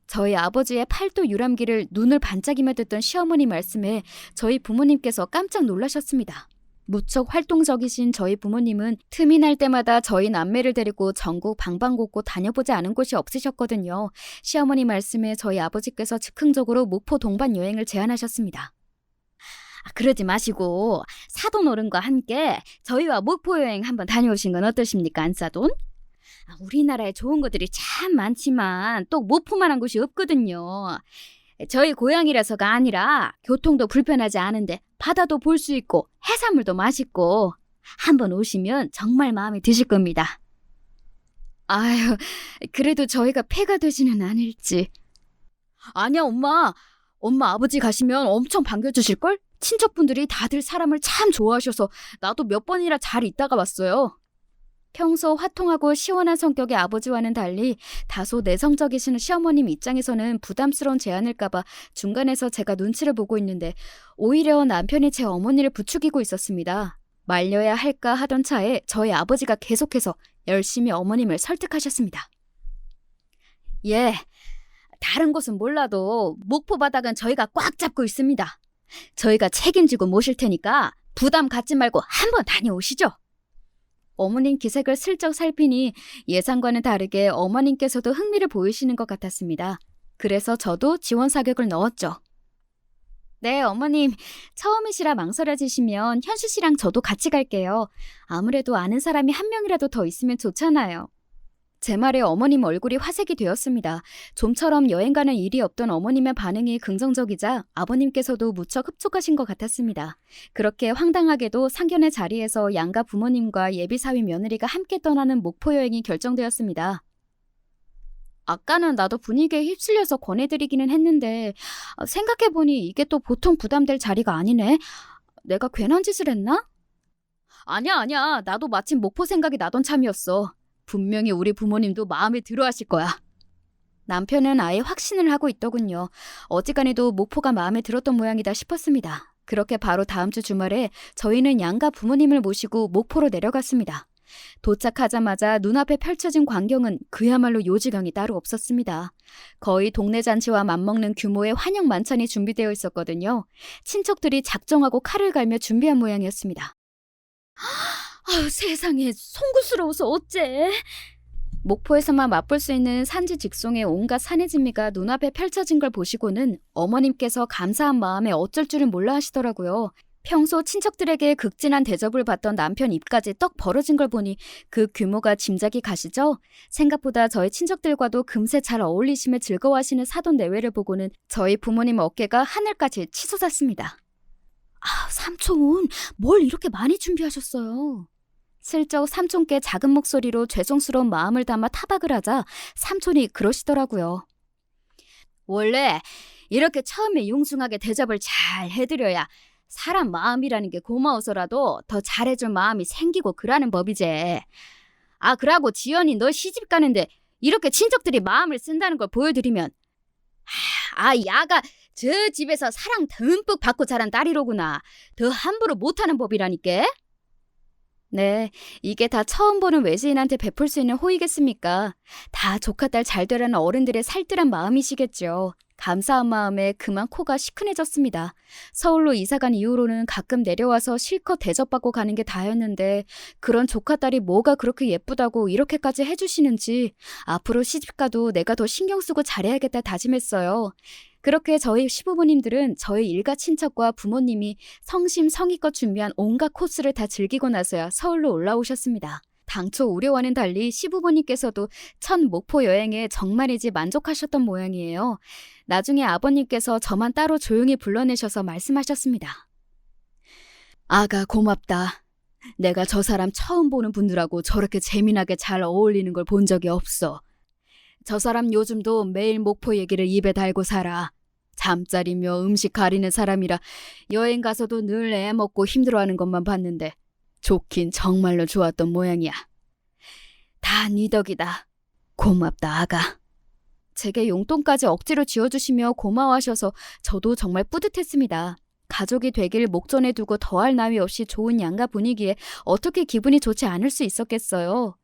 저희 아버지의 팔도 유람기를 눈을 반짝이며 듣던 시어머니 말씀에 저희 부모님께서 깜짝 놀라셨습니다. 무척 활동적이신 저희 부모님은 틈이 날 때마다 저희 남매를 데리고 전국 방방곡곡 다녀보지 않은 곳이 없으셨거든요. 시어머니 말씀에 저희 아버지께서 즉흥적으로 목포 동반 여행을 제안하셨습니다. 그러지 마시고 사돈 어른과 함께 저희와 목포 여행 한번 다녀오신 건 어떠십니까, 안사돈? 우리나라에 좋은 것들이 참 많지만 또 목포만한 곳이 없거든요. 저희 고향이라서가 아니라 교통도 불편하지 않은데 바다도 볼 수 있고 해산물도 맛있고 한번 오시면 정말 마음에 드실 겁니다. 아유, 그래도 저희가 폐가 되지는 않을지. 아니야, 엄마. 엄마 아버지 가시면 엄청 반겨주실걸? 친척분들이 다들 사람을 참 좋아하셔서 나도 몇 번이나 잘 있다가 왔어요. 평소 화통하고 시원한 성격의 아버지와는 달리 다소 내성적이신 시어머님 입장에서는 부담스러운 제안일까봐 중간에서 제가 눈치를 보고 있는데 오히려 남편이 제 어머니를 부추기고 있었습니다. 말려야 할까 하던 차에 저희 아버지가 계속해서 열심히 어머님을 설득하셨습니다. 예, 다른 곳은 몰라도 목포 바닥은 저희가 꽉 잡고 있습니다. 저희가 책임지고 모실 테니까 부담 갖지 말고 한번 다녀오시죠. 어머님 기색을 슬쩍 살피니 예상과는 다르게 어머님께서도 흥미를 보이시는 것 같았습니다. 그래서 저도 지원 사격을 넣었죠. 네, 어머님. 처음이시라 망설여지시면 현수 씨랑 저도 같이 갈게요. 아무래도 아는 사람이 한 명이라도 더 있으면 좋잖아요. 제 말에 어머님 얼굴이 화색이 되었습니다. 좀처럼 여행 가는 일이 없던 어머님의 반응이 긍정적이자 아버님께서도 무척 흡족하신 것 같았습니다. 그렇게 황당하게도 상견례 자리에서 양가 부모님과 예비사위 며느리가 함께 떠나는 목포 여행이 결정되었습니다. 아까는 나도 분위기에 휩쓸려서 권해드리기는 했는데 생각해보니 이게 또 보통 부담될 자리가 아니네. 내가 괜한 짓을 했나? 아니야. 나도 마침 목포 생각이 나던 참이었어. 분명히 우리 부모님도 마음에 들어하실 거야. 남편은 아예 확신을 하고 있더군요. 어지간해도 목포가 마음에 들었던 모양이다 싶었습니다. 그렇게 바로 다음 주 주말에 저희는 양가 부모님을 모시고 목포로 내려갔습니다. 도착하자마자 눈앞에 펼쳐진 광경은 그야말로 요지경이 따로 없었습니다. 거의 동네 잔치와 맞먹는 규모의 환영 만찬이 준비되어 있었거든요. 친척들이 작정하고 칼을 갈며 준비한 모양이었습니다. 아유, 세상에 송구스러워서 어째. 목포에서만 맛볼 수 있는 산지 직송의 온갖 산의 진미가 눈앞에 펼쳐진 걸 보시고는 어머님께서 감사한 마음에 어쩔 줄은 몰라 하시더라고요. 평소 친척들에게 극진한 대접을 받던 남편 입까지 떡 벌어진 걸 보니 그 규모가 짐작이 가시죠? 생각보다 저희 친척들과도 금세 잘 어울리시며 즐거워하시는 사돈 내외를 보고는 저희 부모님 어깨가 하늘까지 치솟았습니다. 아, 삼촌, 뭘 이렇게 많이 준비하셨어요? 슬쩍 삼촌께 작은 목소리로 죄송스러운 마음을 담아 타박을 하자 삼촌이 그러시더라고요. 원래 이렇게 처음에 융숭하게 대접을 잘 해드려야 사람 마음이라는 게 고마워서라도 더 잘해줄 마음이 생기고 그러는 법이제. 아, 그러고 지연이 너 시집 가는데 이렇게 친척들이 마음을 쓴다는 걸 보여드리면 야가 저 집에서 사랑 듬뿍 받고 자란 딸이로구나. 더 함부로 못하는 법이라니까. 네, 이게 다 처음 보는 외지인한테 베풀 수 있는 호의겠습니까? 다 조카딸 잘 되라는 어른들의 살뜰한 마음이시겠죠. 감사한 마음에 그만 코가 시큰해졌습니다. 서울로 이사간 이후로는 가끔 내려와서 실컷 대접받고 가는 게 다였는데 그런 조카딸이 뭐가 그렇게 예쁘다고 이렇게까지 해주시는지 앞으로 시집가도 내가 더 신경 쓰고 잘해야겠다 다짐했어요. 그렇게 저희 시부모님들은 저희 일가 친척과 부모님이 성심성의껏 준비한 온갖 코스를 다 즐기고 나서야 서울로 올라오셨습니다. 당초 우려와는 달리 시부모님께서도 첫 목포 여행에 정말이지 만족하셨던 모양이에요. 나중에 아버님께서 저만 따로 조용히 불러내셔서 말씀하셨습니다. 아가 고맙다. 내가 저 사람 처음 보는 분들하고 저렇게 재미나게 잘 어울리는 걸 본 적이 없어. 저 사람 요즘도 매일 목포 얘기를 입에 달고 살아. 잠자리며 음식 가리는 사람이라 여행 가서도 늘 애 먹고 힘들어하는 것만 봤는데 좋긴 정말로 좋았던 모양이야. 다 네 덕이다. 고맙다 아가. 제게 용돈까지 억지로 쥐어주시며 고마워하셔서 저도 정말 뿌듯했습니다. 가족이 되길 목전에 두고 더할 나위 없이 좋은 양가 분위기에 어떻게 기분이 좋지 않을 수 있었겠어요.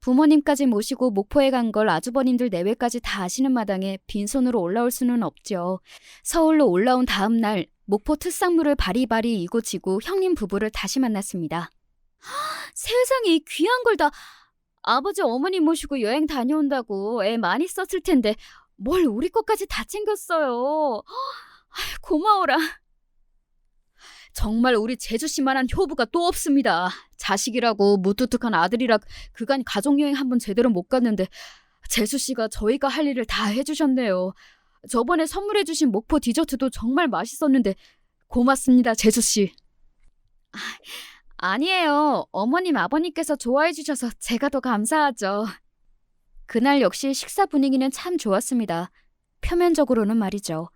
부모님까지 모시고 목포에 간 걸 아주버님들 내외까지 다 아시는 마당에 빈손으로 올라올 수는 없죠. 서울로 올라온 다음 날 목포 특산물을 바리바리 이고지고 형님 부부를 다시 만났습니다. 세상에 이 귀한 걸 다 아버지 어머니 모시고 여행 다녀온다고 애 많이 썼을 텐데 뭘 우리 것까지 다 챙겼어요. 고마워라. 정말 우리 재주씨만한 효부가 또 없습니다. 자식이라고 무뚝뚝한 아들이라 그간 가족여행 한번 제대로 못 갔는데 재수씨가 저희가 할 일을 다 해주셨네요. 저번에 선물해주신 목포 디저트도 정말 맛있었는데 고맙습니다, 재수씨. 아니에요. 어머님, 아버님께서 좋아해 주셔서 제가 더 감사하죠. 그날 역시 식사 분위기는 참 좋았습니다. 표면적으로는 말이죠.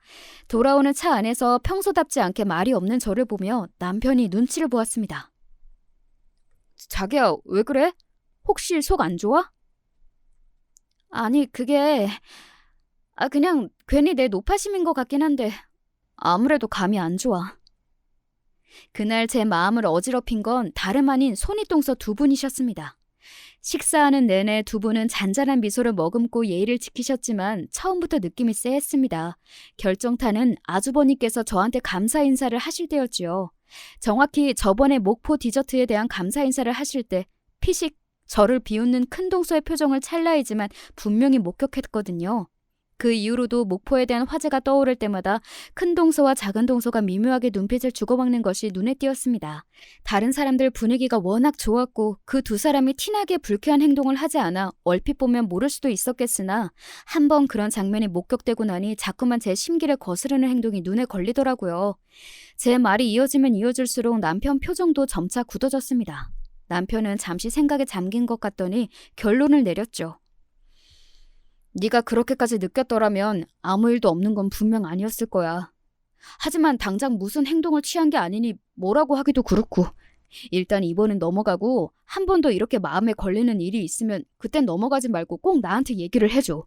돌아오는 차 안에서 평소답지 않게 말이 없는 저를 보며 남편이 눈치를 보았습니다. 자기야, 왜 그래? 혹시 속 안 좋아? 아니, 그게 그냥 괜히 내 노파심인 것 같긴 한데 아무래도 감이 안 좋아. 그날 제 마음을 어지럽힌 건 다름 아닌 손이동서 두 분이셨습니다. 식사하는 내내 두 분은 잔잔한 미소를 머금고 예의를 지키셨지만 처음부터 느낌이 쎄했습니다. 결정타는 아주버님께서 저한테 감사 인사를 하실 때였지요. 정확히 저번에 목포 디저트에 대한 감사 인사를 하실 때 피식 저를 비웃는 큰 동서의 표정을 찰나이지만 분명히 목격했거든요. 그 이후로도 목포에 대한 화제가 떠오를 때마다 큰 동서와 작은 동서가 미묘하게 눈빛을 주고받는 것이 눈에 띄었습니다. 다른 사람들 분위기가 워낙 좋았고 그 두 사람이 티나게 불쾌한 행동을 하지 않아 얼핏 보면 모를 수도 있었겠으나 한 번 그런 장면이 목격되고 나니 자꾸만 제 심기를 거스르는 행동이 눈에 걸리더라고요. 제 말이 이어지면 이어질수록 남편 표정도 점차 굳어졌습니다. 남편은 잠시 생각에 잠긴 것 같더니 결론을 내렸죠. 네가 그렇게까지 느꼈더라면 아무 일도 없는 건 분명 아니었을 거야. 하지만 당장 무슨 행동을 취한 게 아니니 뭐라고 하기도 그렇고. 일단 이번은 넘어가고 한 번 더 이렇게 마음에 걸리는 일이 있으면 그땐 넘어가지 말고 꼭 나한테 얘기를 해줘.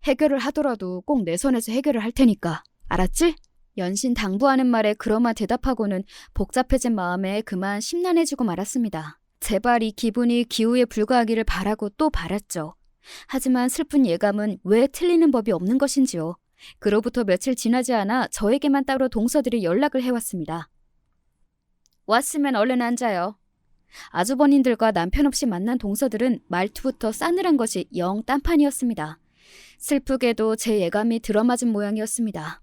해결을 하더라도 꼭 내 선에서 해결을 할 테니까. 알았지? 연신 당부하는 말에 그러마 대답하고는 복잡해진 마음에 그만 심란해지고 말았습니다. 제발 이 기분이 기우에 불과하기를 바라고 또 바랐죠. 하지만 슬픈 예감은 왜 틀리는 법이 없는 것인지요. 그로부터 며칠 지나지 않아 저에게만 따로 동서들이 연락을 해왔습니다. 왔으면 얼른 앉아요. 아주버님들과 남편 없이 만난 동서들은 말투부터 싸늘한 것이 영 딴판이었습니다. 슬프게도 제 예감이 들어맞은 모양이었습니다.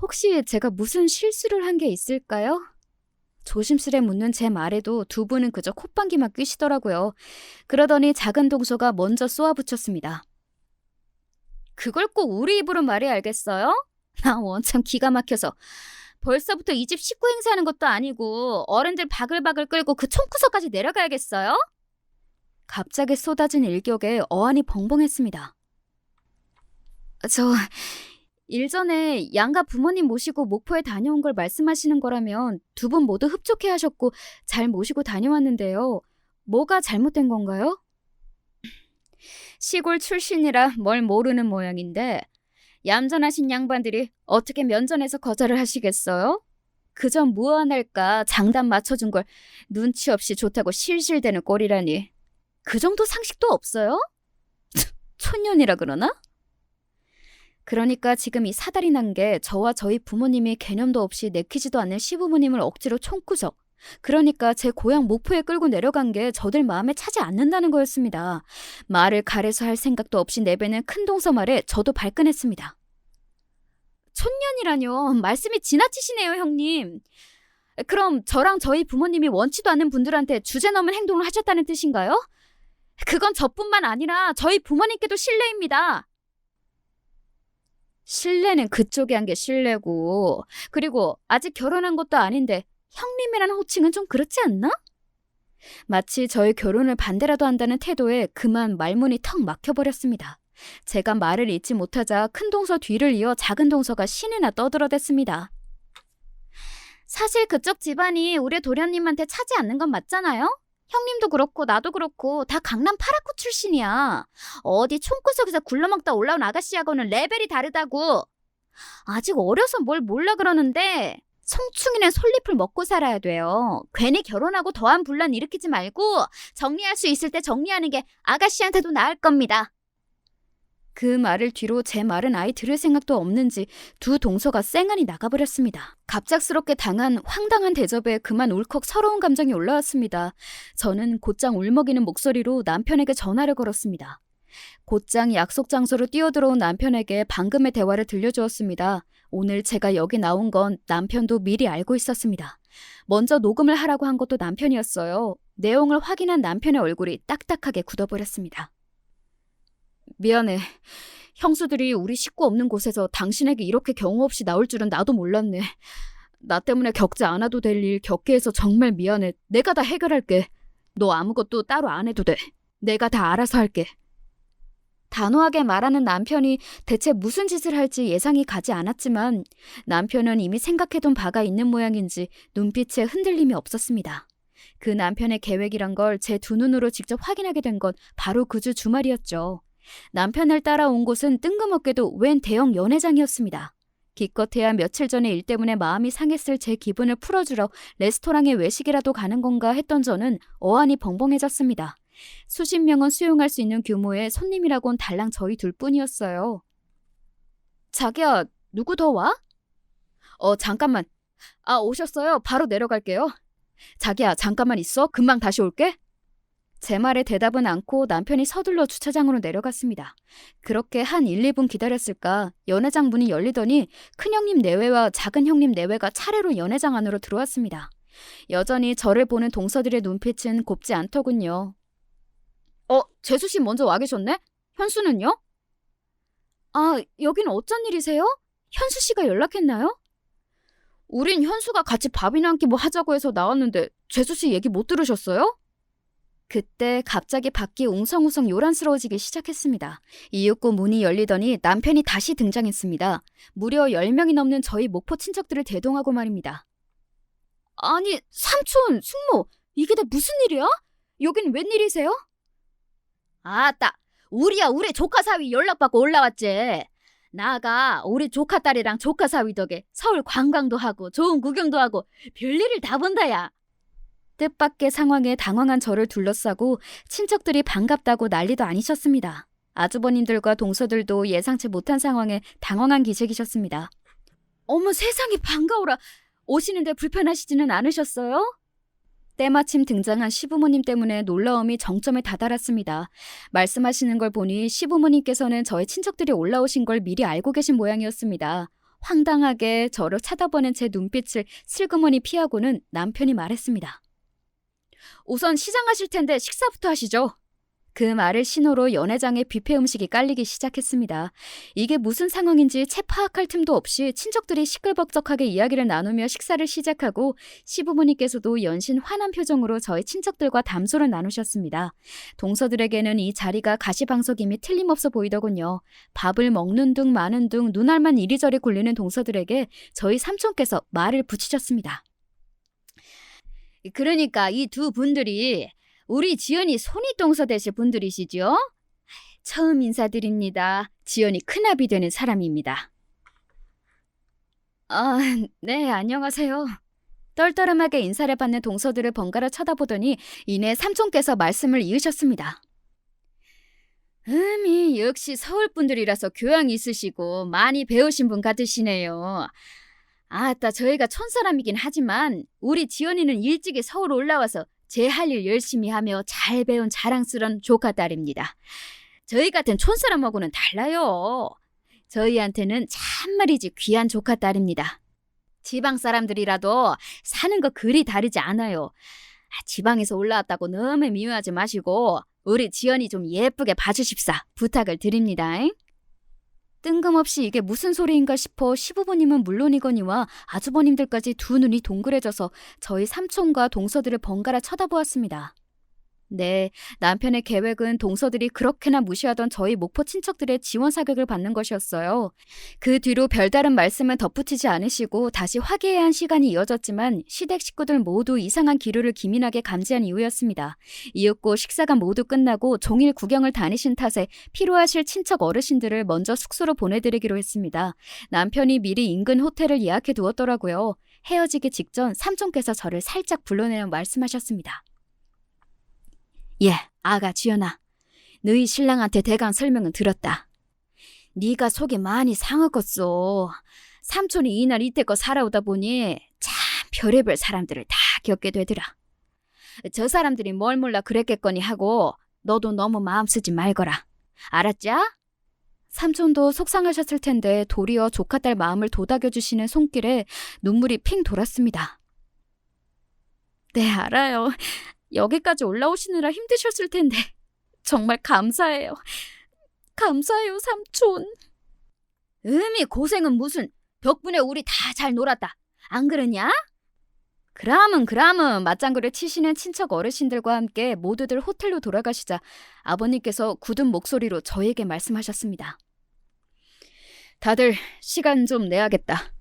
혹시 제가 무슨 실수를 한 게 있을까요? 조심스레 묻는 제 말에도 두 분은 그저 콧방귀만 뀌시더라고요. 그러더니 작은 동서가 먼저 쏘아붙였습니다. 그걸 꼭 우리 입으로 말해야 알겠어요? 나 원참 기가 막혀서. 벌써부터 이 집 식구 행세하는 것도 아니고 어른들 바글바글 끌고 그 총구석까지 내려가야겠어요? 갑자기 쏟아진 일격에 어안이 벙벙했습니다. 일전에 양가 부모님 모시고 목포에 다녀온 걸 말씀하시는 거라면 두 분 모두 흡족해 하셨고 잘 모시고 다녀왔는데요. 뭐가 잘못된 건가요? 시골 출신이라 뭘 모르는 모양인데 얌전하신 양반들이 어떻게 면전에서 거절을 하시겠어요? 그저 무안할까 장단 맞춰준 걸 눈치 없이 좋다고 실실대는 꼴이라니. 그 정도 상식도 없어요? 촌년이라 그러나? 그러니까 지금 이 사달이 난 게 저와 저희 부모님이 개념도 없이 내키지도 않는 시부모님을 억지로 총구석, 그러니까 제 고향 목포에 끌고 내려간 게 저들 마음에 차지 않는다는 거였습니다. 말을 가려서 할 생각도 없이 내뱉는 큰 동서 말에 저도 발끈했습니다. 촌년이라뇨. 말씀이 지나치시네요, 형님. 그럼 저랑 저희 부모님이 원치도 않는 분들한테 주제넘은 행동을 하셨다는 뜻인가요? 그건 저뿐만 아니라 저희 부모님께도 실례입니다. 실례는 그쪽이 한 게 실례고, 그리고 아직 결혼한 것도 아닌데 형님이라는 호칭은 좀 그렇지 않나? 마치 저의 결혼을 반대라도 한다는 태도에 그만 말문이 턱 막혀버렸습니다. 제가 말을 잇지 못하자 큰 동서 뒤를 이어 작은 동서가 신이나 떠들어댔습니다. 사실 그쪽 집안이 우리 도련님한테 차지 않는 건 맞잖아요? 형님도 그렇고 나도 그렇고 다 강남 파라쿠 출신이야. 어디 총구석에서 굴러먹다 올라온 아가씨하고는 레벨이 다르다고. 아직 어려서 뭘 몰라 그러는데 성충이는 솔잎을 먹고 살아야 돼요. 괜히 결혼하고 더한 분란 일으키지 말고 정리할 수 있을 때 정리하는 게 아가씨한테도 나을 겁니다. 그 말을 뒤로 제 말은 아예 들을 생각도 없는지 두 동서가 쌩안이 나가버렸습니다. 갑작스럽게 당한 황당한 대접에 그만 울컥 서러운 감정이 올라왔습니다. 저는 곧장 울먹이는 목소리로 남편에게 전화를 걸었습니다. 곧장 약속 장소로 뛰어들어온 남편에게 방금의 대화를 들려주었습니다. 오늘 제가 여기 나온 건 남편도 미리 알고 있었습니다. 먼저 녹음을 하라고 한 것도 남편이었어요. 내용을 확인한 남편의 얼굴이 딱딱하게 굳어버렸습니다. 미안해. 형수들이 우리 식구 없는 곳에서 당신에게 이렇게 경우 없이 나올 줄은 나도 몰랐네. 나 때문에 겪지 않아도 될 일 겪게 해서 정말 미안해. 내가 다 해결할게. 너 아무것도 따로 안 해도 돼. 내가 다 알아서 할게. 단호하게 말하는 남편이 대체 무슨 짓을 할지 예상이 가지 않았지만 남편은 이미 생각해둔 바가 있는 모양인지 눈빛에 흔들림이 없었습니다. 그 남편의 계획이란 걸 제 두 눈으로 직접 확인하게 된 건 바로 그 주 주말이었죠. 남편을 따라온 곳은 뜬금없게도 웬 대형 연회장이었습니다. 기껏해야 며칠 전에 일 때문에 마음이 상했을 제 기분을 풀어주러 레스토랑에 외식이라도 가는 건가 했던 저는 어안이 벙벙해졌습니다. 수십 명은 수용할 수 있는 규모의 손님이라곤 달랑 저희 둘뿐이었어요. 자기야, 누구 더 와? 잠깐만. 오셨어요? 바로 내려갈게요. 자기야, 잠깐만 있어. 금방 다시 올게. 제 말에 대답은 않고 남편이 서둘러 주차장으로 내려갔습니다. 그렇게 한 1, 2분 기다렸을까 연회장 문이 열리더니 큰형님 내외와 작은 형님 내외가 차례로 연회장 안으로 들어왔습니다. 여전히 저를 보는 동서들의 눈빛은 곱지 않더군요. 재수 씨 먼저 와 계셨네? 현수는요? 아, 여긴 어쩐 일이세요? 현수 씨가 연락했나요? 우린 현수가 같이 밥이나 한 끼 뭐 하자고 해서 나왔는데 재수 씨 얘기 못 들으셨어요? 그때 갑자기 밖이 웅성웅성 요란스러워지기 시작했습니다. 이윽고 문이 열리더니 남편이 다시 등장했습니다. 무려 10명이 넘는 저희 목포 친척들을 대동하고 말입니다. 아니, 삼촌, 숙모, 이게 다 무슨 일이야? 여긴 웬일이세요? 아따, 우리 조카 사위 연락받고 올라왔지. 나가 우리 조카 딸이랑 조카 사위 덕에 서울 관광도 하고 좋은 구경도 하고 별일을 다 본다야. 뜻밖의 상황에 당황한 저를 둘러싸고 친척들이 반갑다고 난리도 아니셨습니다. 아주버님들과 동서들도 예상치 못한 상황에 당황한 기색이셨습니다. 어머 세상에 반가워라. 오시는데 불편하시지는 않으셨어요? 때마침 등장한 시부모님 때문에 놀라움이 정점에 다다랐습니다. 말씀하시는 걸 보니 시부모님께서는 저희 친척들이 올라오신 걸 미리 알고 계신 모양이었습니다. 황당하게 저를 쳐다보는 제 눈빛을 슬그머니 피하고는 남편이 말했습니다. 우선 시장하실 텐데 식사부터 하시죠. 그 말을 신호로 연회장에 뷔페 음식이 깔리기 시작했습니다. 이게 무슨 상황인지 채 파악할 틈도 없이 친척들이 시끌벅적하게 이야기를 나누며 식사를 시작하고 시부모님께서도 연신 화난 표정으로 저희 친척들과 담소를 나누셨습니다. 동서들에게는 이 자리가 가시방석임이 틀림없어 보이더군요. 밥을 먹는 둥 마는 둥 눈알만 이리저리 굴리는 동서들에게 저희 삼촌께서 말을 붙이셨습니다. 그러니까 이 두 분들이 우리 지연이 손윗동서 되실 분들이시죠? 처음 인사드립니다. 지연이 큰아비 되는 사람입니다. 아, 네, 안녕하세요. 떨떠름하게 인사를 받는 동서들을 번갈아 쳐다보더니 이내 삼촌께서 말씀을 이으셨습니다. 역시 서울 분들이라서 교양 있으시고 많이 배우신 분 같으시네요. 아따, 저희가 촌사람이긴 하지만 우리 지연이는 일찍이 서울 올라와서 제 할 일 열심히 하며 잘 배운 자랑스런 조카 딸입니다. 저희 같은 촌사람하고는 달라요. 저희한테는 참말이지 귀한 조카 딸입니다. 지방 사람들이라도 사는 거 그리 다르지 않아요. 지방에서 올라왔다고 너무 미워하지 마시고 우리 지연이 좀 예쁘게 봐주십사 부탁을 드립니다. 뜬금없이 이게 무슨 소리인가 싶어 시부모님은 물론이거니와 아주버님들까지 두 눈이 동그래져서 저희 삼촌과 동서들을 번갈아 쳐다보았습니다. 네, 남편의 계획은 동서들이 그렇게나 무시하던 저희 목포 친척들의 지원 사격을 받는 것이었어요. 그 뒤로 별다른 말씀은 덧붙이지 않으시고 다시 화기애애한 시간이 이어졌지만 시댁 식구들 모두 이상한 기류를 기민하게 감지한 이후였습니다. 이윽고 식사가 모두 끝나고 종일 구경을 다니신 탓에 피로하실 친척 어르신들을 먼저 숙소로 보내드리기로 했습니다. 남편이 미리 인근 호텔을 예약해 두었더라고요. 헤어지기 직전 삼촌께서 저를 살짝 불러내어 말씀하셨습니다. 예, 아가 지연아, 너희 신랑한테 대강 설명은 들었다. 네가 속이 많이 상하겠소. 삼촌이 이날 이때껏 살아오다 보니 참 별의별 사람들을 다 겪게 되더라. 저 사람들이 뭘 몰라 그랬겠거니 하고 너도 너무 마음 쓰지 말거라. 알았자? 삼촌도 속상하셨을 텐데 도리어 조카딸 마음을 도닥여주시는 손길에 눈물이 핑 돌았습니다. 네, 알아요. 여기까지 올라오시느라 힘드셨을 텐데 정말 감사해요. 감사해요, 삼촌. 고생은 무슨. 덕분에 우리 다 잘 놀았다. 안 그러냐? 그럼은 맞장구를 치시는 친척 어르신들과 함께 모두들 호텔로 돌아가시자 아버님께서 굳은 목소리로 저에게 말씀하셨습니다. 다들 시간 좀 내야겠다.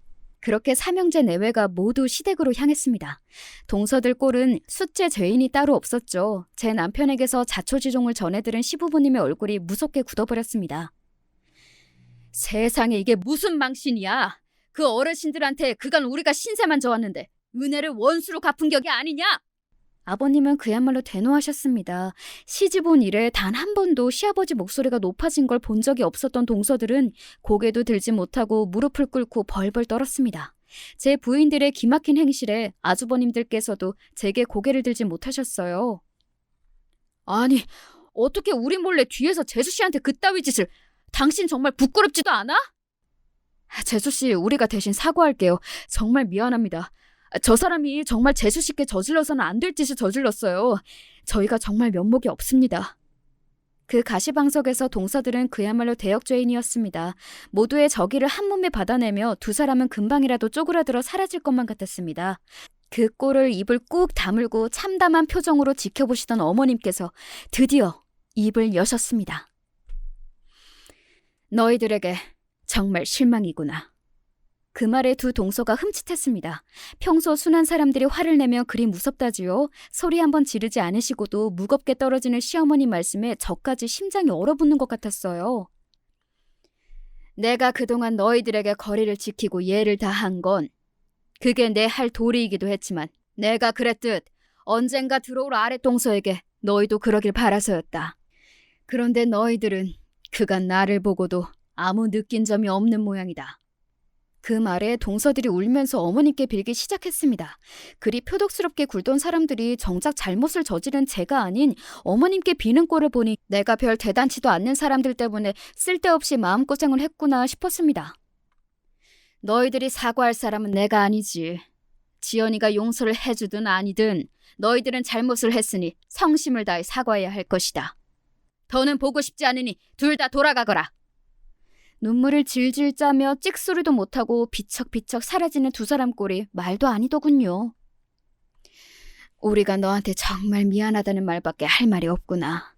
그렇게 삼형제 내외가 모두 시댁으로 향했습니다. 동서들 꼴은 숫째 죄인이 따로 없었죠. 제 남편에게서 자초지종을 전해들은 시부모님의 얼굴이 무섭게 굳어버렸습니다. 세상에 이게 무슨 망신이야. 그 어르신들한테 그간 우리가 신세만 져왔는데 은혜를 원수로 갚은 격이 아니냐? 아버님은 그야말로 대노하셨습니다. 시집 온 이래 단 한 번도 시아버지 목소리가 높아진 걸 본 적이 없었던 동서들은 고개도 들지 못하고 무릎을 꿇고 벌벌 떨었습니다. 제 부인들의 기막힌 행실에 아주버님들께서도 제게 고개를 들지 못하셨어요. 아니, 어떻게 우리 몰래 뒤에서 재수 씨한테 그따위 짓을. 당신 정말 부끄럽지도 않아? 재수 씨, 우리가 대신 사과할게요. 정말 미안합니다. 저 사람이 정말 재수 씨께 저질러서는 안 될 짓을 저질렀어요. 저희가 정말 면목이 없습니다. 그 가시방석에서 동서들은 그야말로 대역죄인이었습니다. 모두의 저기를 한 몸에 받아내며 두 사람은 금방이라도 쪼그라들어 사라질 것만 같았습니다. 그 꼴을 입을 꾹 다물고 참담한 표정으로 지켜보시던 어머님께서 드디어 입을 여셨습니다. 너희들에게 정말 실망이구나. 그 말에 두 동서가 흠칫했습니다. 평소 순한 사람들이 화를 내면 그리 무섭다지요. 소리 한번 지르지 않으시고도 무겁게 떨어지는 시어머니 말씀에 저까지 심장이 얼어붙는 것 같았어요. 내가 그동안 너희들에게 거리를 지키고 예를 다한 건 그게 내 할 도리이기도 했지만 내가 그랬듯 언젠가 들어올 아랫동서에게 너희도 그러길 바라서였다. 그런데 너희들은 그간 나를 보고도 아무 느낀 점이 없는 모양이다. 그 말에 동서들이 울면서 어머님께 빌기 시작했습니다. 그리 표독스럽게 굴던 사람들이 정작 잘못을 저지른 제가 아닌 어머님께 비는 꼴을 보니 내가 별 대단치도 않는 사람들 때문에 쓸데없이 마음고생을 했구나 싶었습니다. 너희들이 사과할 사람은 내가 아니지. 지연이가 용서를 해주든 아니든 너희들은 잘못을 했으니 성심을 다해 사과해야 할 것이다. 더는 보고 싶지 않으니 둘 다 돌아가거라. 눈물을 질질 짜며 찍소리도 못하고 비척비척 사라지는 두 사람 꼴이 말도 아니더군요. 우리가 너한테 정말 미안하다는 말밖에 할 말이 없구나.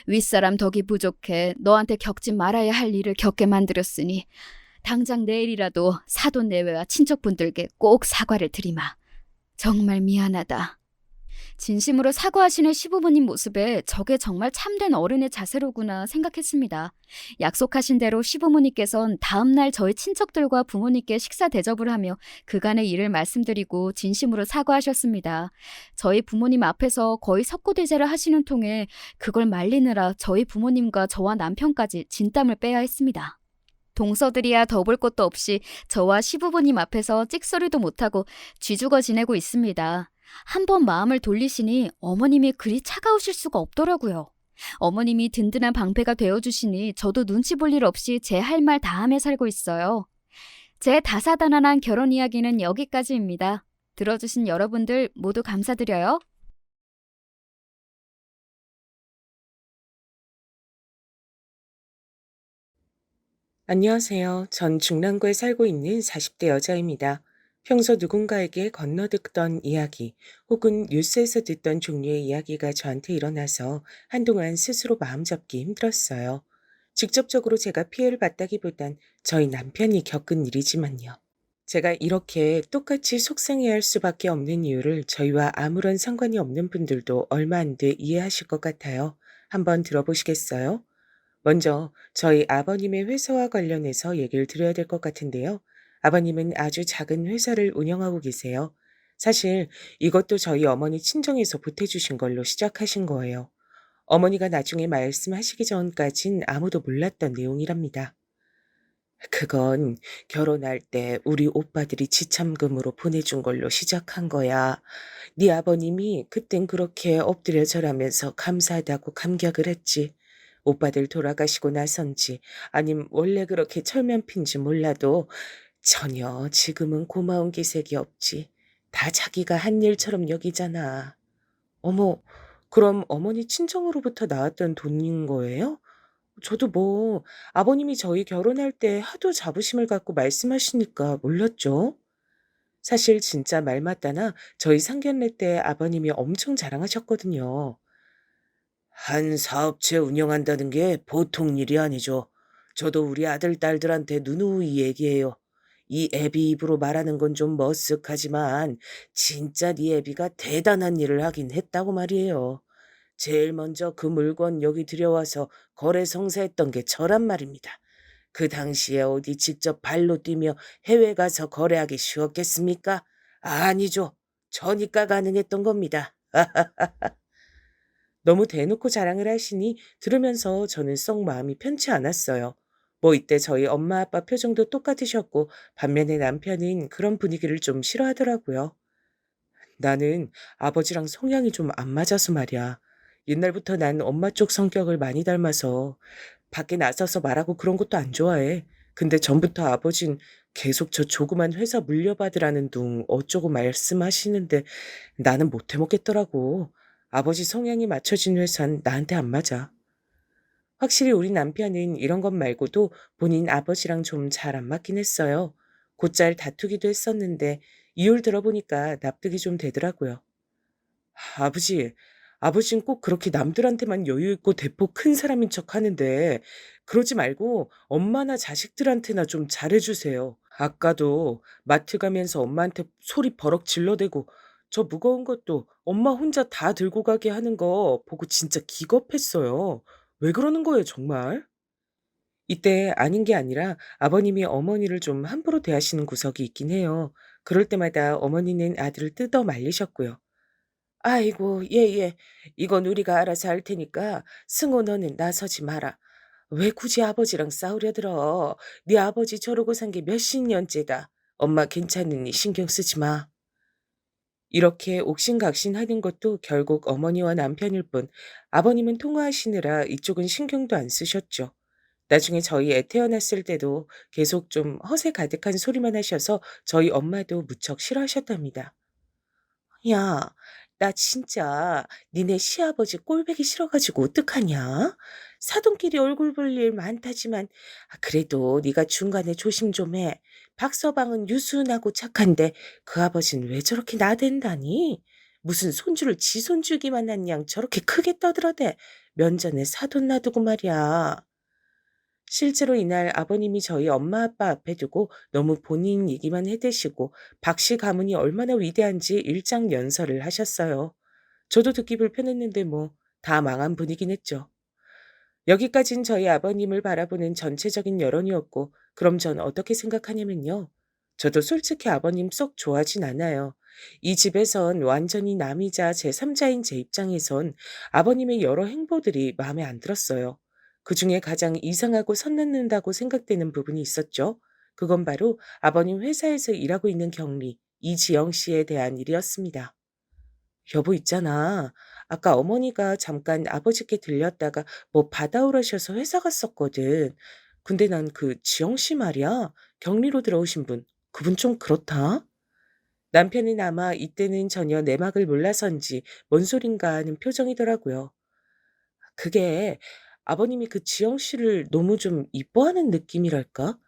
윗사람 덕이 부족해 너한테 겪지 말아야 할 일을 겪게 만들었으니 당장 내일이라도 사돈 내외와 친척분들께 꼭 사과를 드리마. 정말 미안하다. 진심으로 사과하시는 시부모님 모습에 저게 정말 참된 어른의 자세로구나 생각했습니다. 약속하신 대로 시부모님께선 다음날 저희 친척들과 부모님께 식사 대접을 하며 그간의 일을 말씀드리고 진심으로 사과하셨습니다. 저희 부모님 앞에서 거의 석고대죄를 하시는 통에 그걸 말리느라 저희 부모님과 저와 남편까지 진땀을 빼야 했습니다. 동서들이야 더 볼 것도 없이 저와 시부모님 앞에서 찍소리도 못하고 쥐죽어 지내고 있습니다. 한번 마음을 돌리시니 어머님이 그리 차가우실 수가 없더라고요. 어머님이 든든한 방패가 되어주시니 저도 눈치 볼 일 없이 제 할 말 다하며 살고 있어요. 제 다사다난한 결혼 이야기는 여기까지입니다. 들어주신 여러분들 모두 감사드려요. 안녕하세요. 전 중랑구에 살고 있는 40대 여자입니다. 평소 누군가에게 건너듣던 이야기 혹은 뉴스에서 듣던 종류의 이야기가 저한테 일어나서 한동안 스스로 마음 잡기 힘들었어요. 직접적으로 제가 피해를 봤다기보단 저희 남편이 겪은 일이지만요. 제가 이렇게 똑같이 속상해할 수밖에 없는 이유를 저희와 아무런 상관이 없는 분들도 얼마 안 돼 이해하실 것 같아요. 한번 들어보시겠어요? 먼저 저희 아버님의 회사와 관련해서 얘기를 드려야 될 것 같은데요. 아버님은 아주 작은 회사를 운영하고 계세요. 사실 이것도 저희 어머니 친정에서 보태주신 걸로 시작하신 거예요. 어머니가 나중에 말씀하시기 전까진 아무도 몰랐던 내용이랍니다. 그건 결혼할 때 우리 오빠들이 지참금으로 보내준 걸로 시작한 거야. 네 아버님이 그땐 그렇게 엎드려 절하면서 감사하다고 감격을 했지. 오빠들 돌아가시고 나선지 아님 원래 그렇게 철면핀지 몰라도 전혀 지금은 고마운 기색이 없지. 다 자기가 한 일처럼 여기잖아. 어머, 그럼 어머니 친정으로부터 나왔던 돈인 거예요? 저도 뭐 아버님이 저희 결혼할 때 하도 자부심을 갖고 말씀하시니까 몰랐죠. 사실 진짜 말 맞다나 저희 상견례 때 아버님이 엄청 자랑하셨거든요. 한 사업체 운영한다는 게 보통 일이 아니죠. 저도 우리 아들, 딸들한테 누누이 얘기해요. 이 애비 입으로 말하는 건 좀 머쓱하지만 진짜 네 애비가 대단한 일을 하긴 했다고 말이에요. 제일 먼저 그 물건 여기 들여와서 거래 성사했던 게 저란 말입니다. 그 당시에 어디 직접 발로 뛰며 해외 가서 거래하기 쉬웠겠습니까? 아니죠. 저니까 가능했던 겁니다. 너무 대놓고 자랑을 하시니 들으면서 저는 썩 마음이 편치 않았어요. 뭐 이때 저희 엄마 아빠 표정도 똑같으셨고 반면에 남편은 그런 분위기를 좀 싫어하더라고요. 나는 아버지랑 성향이 좀 안 맞아서 말이야. 옛날부터 난 엄마 쪽 성격을 많이 닮아서 밖에 나서서 말하고 그런 것도 안 좋아해. 근데 전부터 아버진 계속 저 조그만 회사 물려받으라는 둥 어쩌고 말씀하시는데 나는 못 해먹겠더라고. 아버지 성향이 맞춰진 회사는 나한테 안 맞아. 확실히 우리 남편은 이런 것 말고도 본인 아버지랑 좀 잘 안 맞긴 했어요. 곧잘 다투기도 했었는데 이유를 들어보니까 납득이 좀 되더라고요. 아버지, 아버진 꼭 그렇게 남들한테만 여유 있고 대포 큰 사람인 척 하는데 그러지 말고 엄마나 자식들한테나 좀 잘해주세요. 아까도 마트 가면서 엄마한테 소리 버럭 질러대고 저 무거운 것도 엄마 혼자 다 들고 가게 하는 거 보고 진짜 기겁했어요. 왜 그러는 거예요, 정말? 이때 아닌 게 아니라 아버님이 어머니를 좀 함부로 대하시는 구석이 있긴 해요. 그럴 때마다 어머니는 아들을 뜯어 말리셨고요. 아이고, 예. 이건 우리가 알아서 할 테니까 승호 너는 나서지 마라. 왜 굳이 아버지랑 싸우려 들어? 네 아버지 저러고 산 게 몇십 년째다. 엄마 괜찮으니 신경 쓰지 마. 이렇게 옥신각신하는 것도 결국 어머니와 남편일 뿐 아버님은 통화하시느라 이쪽은 신경도 안 쓰셨죠. 나중에 저희 애 태어났을 때도 계속 좀 허세 가득한 소리만 하셔서 저희 엄마도 무척 싫어하셨답니다. 야, 나 진짜 니네 시아버지 꼴보기 싫어가지고 어떡하냐? 사돈끼리 얼굴 볼 일 많다지만 그래도 네가 중간에 조심 좀 해. 박서방은 유순하고 착한데 그 아버진 왜 저렇게 나댄다니? 무슨 손주를 지 손주기만 한 양 저렇게 크게 떠들어대. 면전에 사돈 놔두고 말이야. 실제로 이날 아버님이 저희 엄마 아빠 앞에 두고 너무 본인 얘기만 해대시고 박씨 가문이 얼마나 위대한지 일장연설을 하셨어요. 저도 듣기 불편했는데 뭐 다 망한 분이긴 했죠. 여기까진 저희 아버님을 바라보는 전체적인 여론이었고 그럼 전 어떻게 생각하냐면요. 저도 솔직히 아버님 썩 좋아하진 않아요. 이 집에선 완전히 남이자 제3자인 제 입장에선 아버님의 여러 행보들이 마음에 안 들었어요. 그중에 가장 이상하고 선 넘는다고 생각되는 부분이 있었죠. 그건 바로 아버님 회사에서 일하고 있는 경리, 이지영 씨에 대한 일이었습니다. 여보 있잖아. 아까 어머니가 잠깐 아버지께 들렸다가 뭐 받아오라셔서 회사 갔었거든. 근데 난 그 지영 씨 말이야. 격리로 들어오신 분. 그분 좀 그렇다. 남편은 아마 이때는 전혀 내막을 몰라서인지 뭔 소린가 하는 표정이더라고요. 그게 아버님이 그 지영 씨를 너무 좀 이뻐하는 느낌이랄까?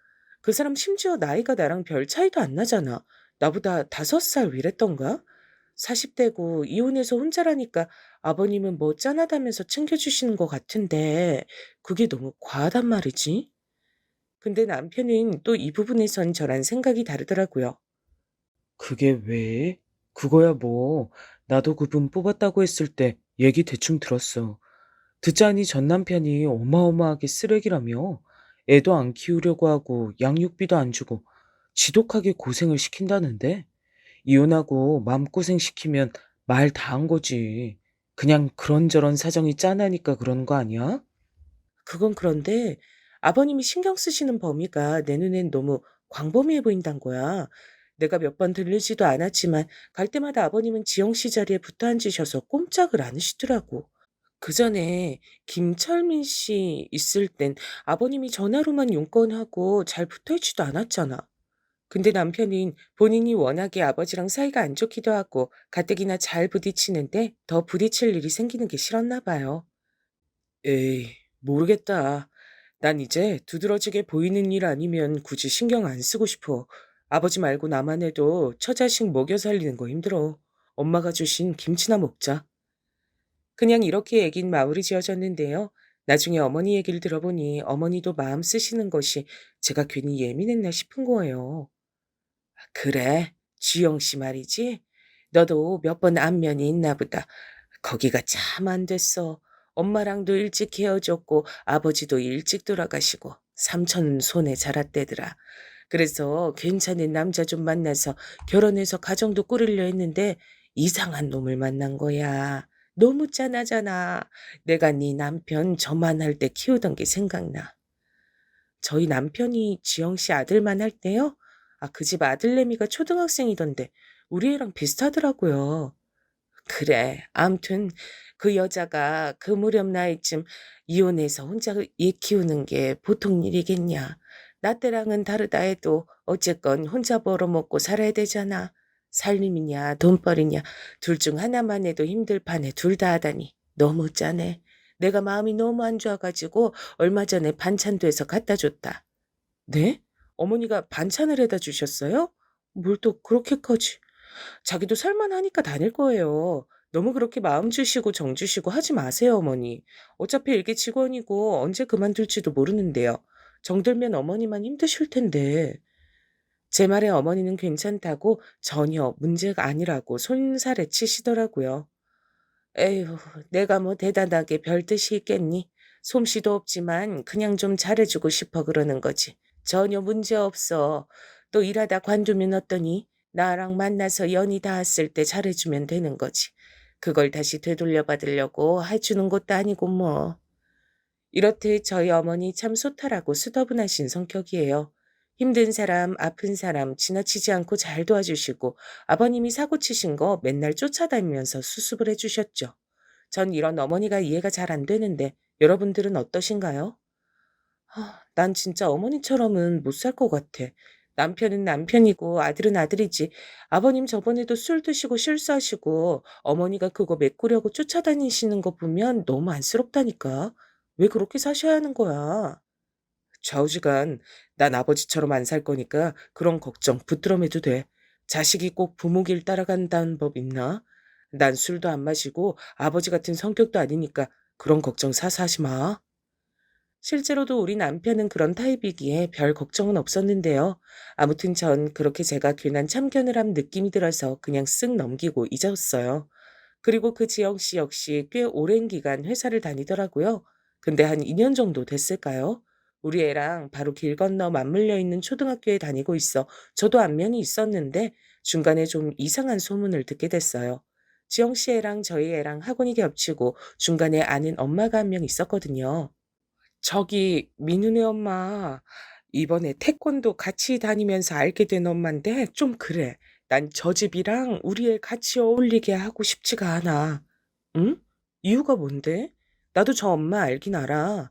그 사람 심지어 나이가 나랑 별 차이도 안 나잖아. 나보다 5살 위랬던가? 40대고 이혼해서 혼자라니까 아버님은 뭐 짠하다면서 챙겨주시는 것 같은데 그게 너무 과하단 말이지. 근데 남편은 또 이 부분에선 저랑 생각이 다르더라고요. 그게 왜? 그거야 뭐. 나도 그분 뽑았다고 했을 때 얘기 대충 들었어. 듣자니 전 남편이 어마어마하게 쓰레기라며 애도 안 키우려고 하고 양육비도 안 주고 지독하게 고생을 시킨다는데 이혼하고 마음고생 시키면 말 다 한 거지. 그냥 그런저런 사정이 짠하니까 그러는 거 아니야? 그건 그런데 아버님이 신경 쓰시는 범위가 내 눈엔 너무 광범위해 보인단 거야. 내가 몇 번 들르지도 않았지만 갈 때마다 아버님은 지영 씨 자리에 붙어 앉으셔서 꼼짝을 않으시더라고. 그전에 김철민 씨 있을 땐 아버님이 전화로만 용건하고 잘 붙어 있지도 않았잖아. 근데 남편은 본인이 워낙에 아버지랑 사이가 안 좋기도 하고 가뜩이나 잘 부딪히는데 더 부딪힐 일이 생기는 게 싫었나 봐요. 에이, 모르겠다. 난 이제 두드러지게 보이는 일 아니면 굳이 신경 안 쓰고 싶어. 아버지 말고 나만 해도 처자식 먹여 살리는 거 힘들어. 엄마가 주신 김치나 먹자. 그냥 이렇게 얘긴 마무리 지어졌는데요. 나중에 어머니 얘기를 들어보니 어머니도 마음 쓰시는 것이 제가 괜히 예민했나 싶은 거예요. 그래, 주영 씨 말이지? 너도 몇 번 안면이 있나 보다. 거기가 참 안 됐어. 엄마랑도 일찍 헤어졌고 아버지도 일찍 돌아가시고 삼촌 손에 자랐대더라. 그래서 괜찮은 남자 좀 만나서 결혼해서 가정도 꾸리려 했는데 이상한 놈을 만난 거야. 너무 짠하잖아. 내가 네 남편 저만할 때 키우던 게 생각나. 저희 남편이 지영 씨 아들만 할 때요? 그 집 아들내미가 초등학생이던데 우리 애랑 비슷하더라고요. 그래. 암튼 그 여자가 그 무렵 나이쯤 이혼해서 혼자 얘 키우는 게 보통 일이겠냐. 나 때랑은 다르다 해도 어쨌건 혼자 벌어먹고 살아야 되잖아. 살림이냐 돈벌이냐 둘 중 하나만 해도 힘들 판에 둘 다 하다니 너무 짜네. 내가 마음이 너무 안 좋아가지고 얼마 전에 반찬도 해서 갖다 줬다. 네? 어머니가 반찬을 해다 주셨어요? 뭘 또 그렇게까지. 자기도 살만하니까 다닐 거예요. 너무 그렇게 마음 주시고 정 주시고 하지 마세요, 어머니. 어차피 일개 직원이고 언제 그만둘지도 모르는데요. 정들면 어머니만 힘드실 텐데. 제 말에 어머니는 괜찮다고 전혀 문제가 아니라고 손살에 치시더라고요. 에휴, 내가 뭐 대단하게 별 뜻이 있겠니? 솜씨도 없지만 그냥 좀 잘해주고 싶어 그러는 거지. 전혀 문제 없어. 또 일하다 관두면 어떠니? 나랑 만나서 연이 닿았을 때 잘해주면 되는 거지. 그걸 다시 되돌려 받으려고 해주는 것도 아니고 뭐. 이렇듯 저희 어머니 참 소탈하고 수더분하신 성격이에요. 힘든 사람, 아픈 사람 지나치지 않고 잘 도와주시고 아버님이 사고 치신 거 맨날 쫓아다니면서 수습을 해주셨죠. 전 이런 어머니가 이해가 잘 안 되는데 여러분들은 어떠신가요? 난 진짜 어머니처럼은 못 살 것 같아. 남편은 남편이고 아들은 아들이지. 아버님 저번에도 술 드시고 실수하시고 어머니가 그거 메꾸려고 쫓아다니시는 거 보면 너무 안쓰럽다니까. 왜 그렇게 사셔야 하는 거야? 좌우지간 난 아버지처럼 안 살 거니까 그런 걱정 부끄럼해도 돼. 자식이 꼭 부모 길 따라간다는 법 있나? 난 술도 안 마시고 아버지 같은 성격도 아니니까 그런 걱정 사서 하지 마. 실제로도 우리 남편은 그런 타입이기에 별 걱정은 없었는데요. 아무튼 전 그렇게 제가 괜한 참견을 한 느낌이 들어서 그냥 쓱 넘기고 잊었어요. 그리고 그 지영 씨 역시 꽤 오랜 기간 회사를 다니더라고요. 근데 한 2년 정도 됐을까요? 우리 애랑 바로 길 건너 맞물려 있는 초등학교에 다니고 있어 저도 안면이 있었는데 중간에 좀 이상한 소문을 듣게 됐어요. 지영 씨 애랑 저희 애랑 학원이 겹치고 중간에 아는 엄마가 한 명 있었거든요. 저기 민우네 엄마 이번에 태권도 같이 다니면서 알게 된 엄마인데 좀 그래. 난 저 집이랑 우리 애 같이 어울리게 하고 싶지가 않아. 응? 이유가 뭔데? 나도 저 엄마 알긴 알아.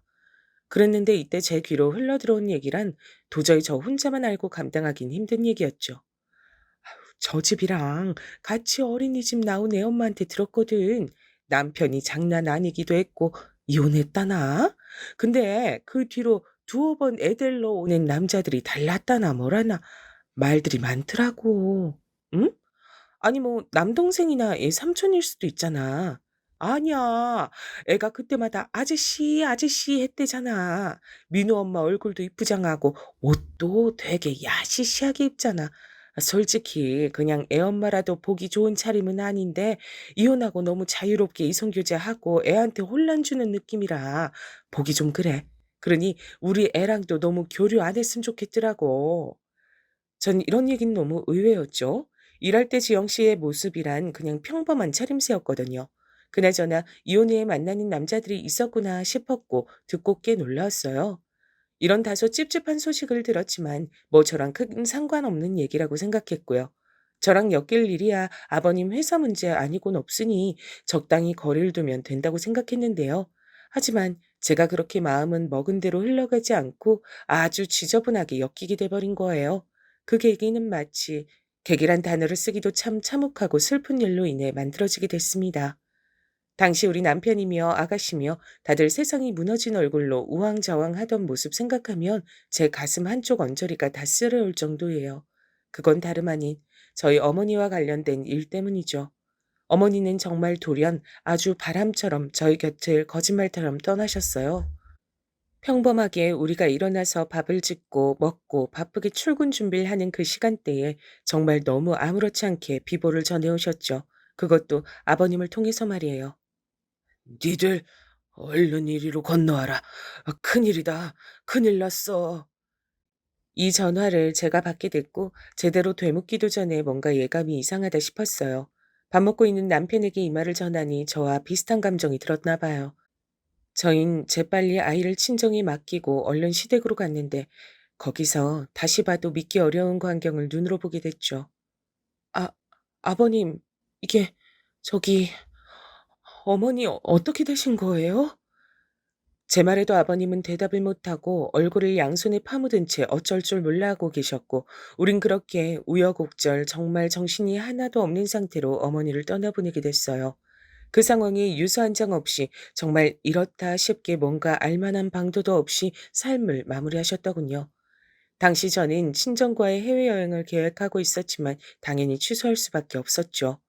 그랬는데 이때 제 귀로 흘러들어온 얘기란 도저히 저 혼자만 알고 감당하긴 힘든 얘기였죠. 저 집이랑 같이 어린이집 나온 애 엄마한테 들었거든. 남편이 장난 아니기도 했고 이혼했다나? 근데 그 뒤로 두어 번 애 데리러 오는 남자들이 달랐다나 뭐라나 말들이 많더라고. 응? 아니 뭐 남동생이나 애 삼촌일 수도 있잖아. 아니야. 애가 그때마다 아저씨, 아저씨 했대잖아. 민우 엄마 얼굴도 이쁘장하고 옷도 되게 야시시하게 입잖아. 솔직히 그냥 애 엄마라도 보기 좋은 차림은 아닌데 이혼하고 너무 자유롭게 이성교제하고 애한테 혼란 주는 느낌이라 보기 좀 그래. 그러니 우리 애랑도 너무 교류 안 했으면 좋겠더라고. 전 이런 얘기는 너무 의외였죠. 일할 때 지영 씨의 모습이란 그냥 평범한 차림새였거든요. 그나저나 이혼 후에 만나는 남자들이 있었구나 싶었고 듣고 꽤 놀라웠어요. 이런 다소 찝찝한 소식을 들었지만 뭐 저랑 큰 상관없는 얘기라고 생각했고요. 저랑 엮일 일이야 아버님 회사 문제 아니곤 없으니 적당히 거리를 두면 된다고 생각했는데요. 하지만 제가 그렇게 마음은 먹은 대로 흘러가지 않고 아주 지저분하게 엮이게 돼버린 거예요. 그 계기는 마치 계기란 단어를 쓰기도 참 참혹하고 슬픈 일로 인해 만들어지게 됐습니다. 당시 우리 남편이며 아가씨며 다들 세상이 무너진 얼굴로 우왕좌왕하던 모습 생각하면 제 가슴 한쪽 언저리가 다 쓰러올 정도예요. 그건 다름 아닌 저희 어머니와 관련된 일 때문이죠. 어머니는 정말 돌연 아주 바람처럼 저희 곁을 거짓말처럼 떠나셨어요. 평범하게 우리가 일어나서 밥을 짓고 먹고 바쁘게 출근 준비를 하는 그 시간대에 정말 너무 아무렇지 않게 비보를 전해오셨죠. 그것도 아버님을 통해서 말이에요. 니들 얼른 이리로 건너와라. 큰일이다. 큰일 났어. 이 전화를 제가 받게 됐고 제대로 되묻기도 전에 뭔가 예감이 이상하다 싶었어요. 밥 먹고 있는 남편에게 이 말을 전하니 저와 비슷한 감정이 들었나 봐요. 저흰 재빨리 아이를 친정에 맡기고 얼른 시댁으로 갔는데 거기서 다시 봐도 믿기 어려운 광경을 눈으로 보게 됐죠. 아, 아버님, 이게 저기 어머니 어떻게 되신 거예요? 제 말에도 아버님은 대답을 못하고 얼굴을 양손에 파묻은 채 어쩔 줄 몰라 하고 계셨고 우린 그렇게 우여곡절 정말 정신이 하나도 없는 상태로 어머니를 떠나보내게 됐어요. 그 상황이 유서 한 장 없이 정말 이렇다 싶게 뭔가 알만한 방도도 없이 삶을 마무리하셨더군요. 당시 저는 친정과의 해외여행을 계획하고 있었지만 당연히 취소할 수밖에 없었죠.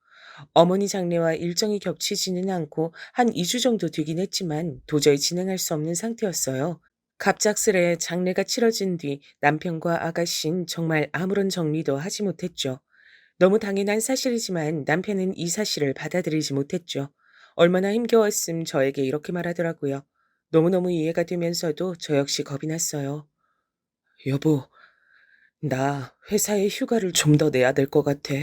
어머니 장례와 일정이 겹치지는 않고 한 2주 정도 되긴 했지만 도저히 진행할 수 없는 상태였어요. 갑작스레 장례가 치러진 뒤 남편과 아가씨는 정말 아무런 정리도 하지 못했죠. 너무 당연한 사실이지만 남편은 이 사실을 받아들이지 못했죠. 얼마나 힘겨웠음 저에게 이렇게 말하더라고요. 너무너무 이해가 되면서도 저 역시 겁이 났어요. 여보, 나 회사에 휴가를 좀 더 내야 될 것 같아.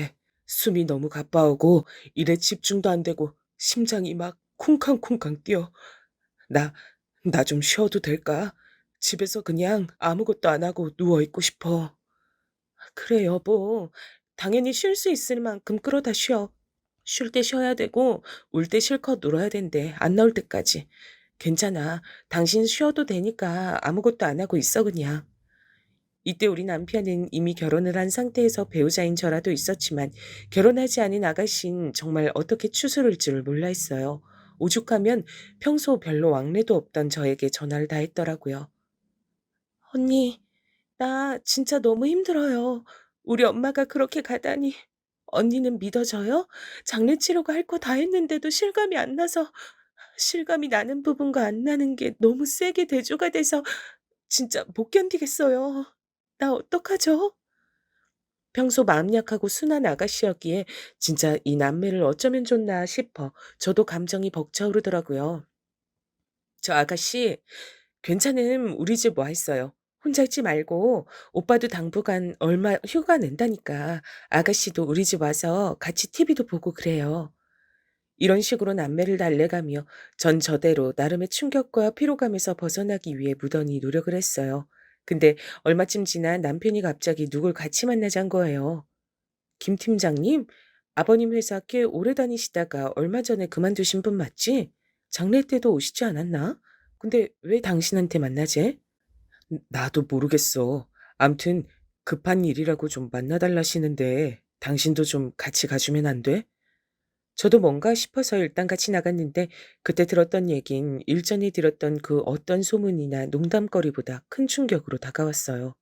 숨이 너무 가빠오고 일에 집중도 안 되고 심장이 막 쿵쾅쿵쾅 뛰어. 나, 나 좀 쉬어도 될까? 집에서 그냥 아무것도 안 하고 누워있고 싶어. 그래, 여보. 당연히 쉴 수 있을 만큼 끌어다 쉬어. 쉴 때 쉬어야 되고 울 때 실컷 놀아야 된대. 안 나올 때까지. 괜찮아. 당신 쉬어도 되니까 아무것도 안 하고 있어 그냥. 이때 우리 남편은 이미 결혼을 한 상태에서 배우자인 저라도 있었지만 결혼하지 않은 아가씨는 정말 어떻게 추스를 줄 몰라 했어요. 오죽하면 평소 별로 왕래도 없던 저에게 전화를 다 했더라고요. 언니, 나 진짜 너무 힘들어요. 우리 엄마가 그렇게 가다니. 언니는 믿어져요? 장례 치르고 할 거 다 했는데도 실감이 안 나서 실감이 나는 부분과 안 나는 게 너무 세게 대조가 돼서 진짜 못 견디겠어요. 나 어떡하죠? 평소 마음 약하고 순한 아가씨였기에 진짜 이 남매를 어쩌면 좋나 싶어 저도 감정이 벅차오르더라고요. 저 아가씨, 괜찮음 우리 집 와 있어요. 혼자 있지 말고 오빠도 당분간 얼마 휴가 낸다니까 아가씨도 우리 집 와서 같이 TV도 보고 그래요. 이런 식으로 남매를 달래가며 전 저대로 나름의 충격과 피로감에서 벗어나기 위해 무던히 노력을 했어요. 근데 얼마쯤 지나 남편이 갑자기 누굴 같이 만나자는 거예요. 김 팀장님, 아버님 회사 꽤 오래 다니시다가 얼마 전에 그만두신 분 맞지? 장례 때도 오시지 않았나? 근데 왜 당신한테 만나재? 나도 모르겠어. 암튼 급한 일이라고 좀 만나달라시는데 당신도 좀 같이 가주면 안 돼? 저도 뭔가 싶어서 일단 같이 나갔는데 그때 들었던 얘긴 일전에 들었던 그 어떤 소문이나 농담거리보다 큰 충격으로 다가왔어요.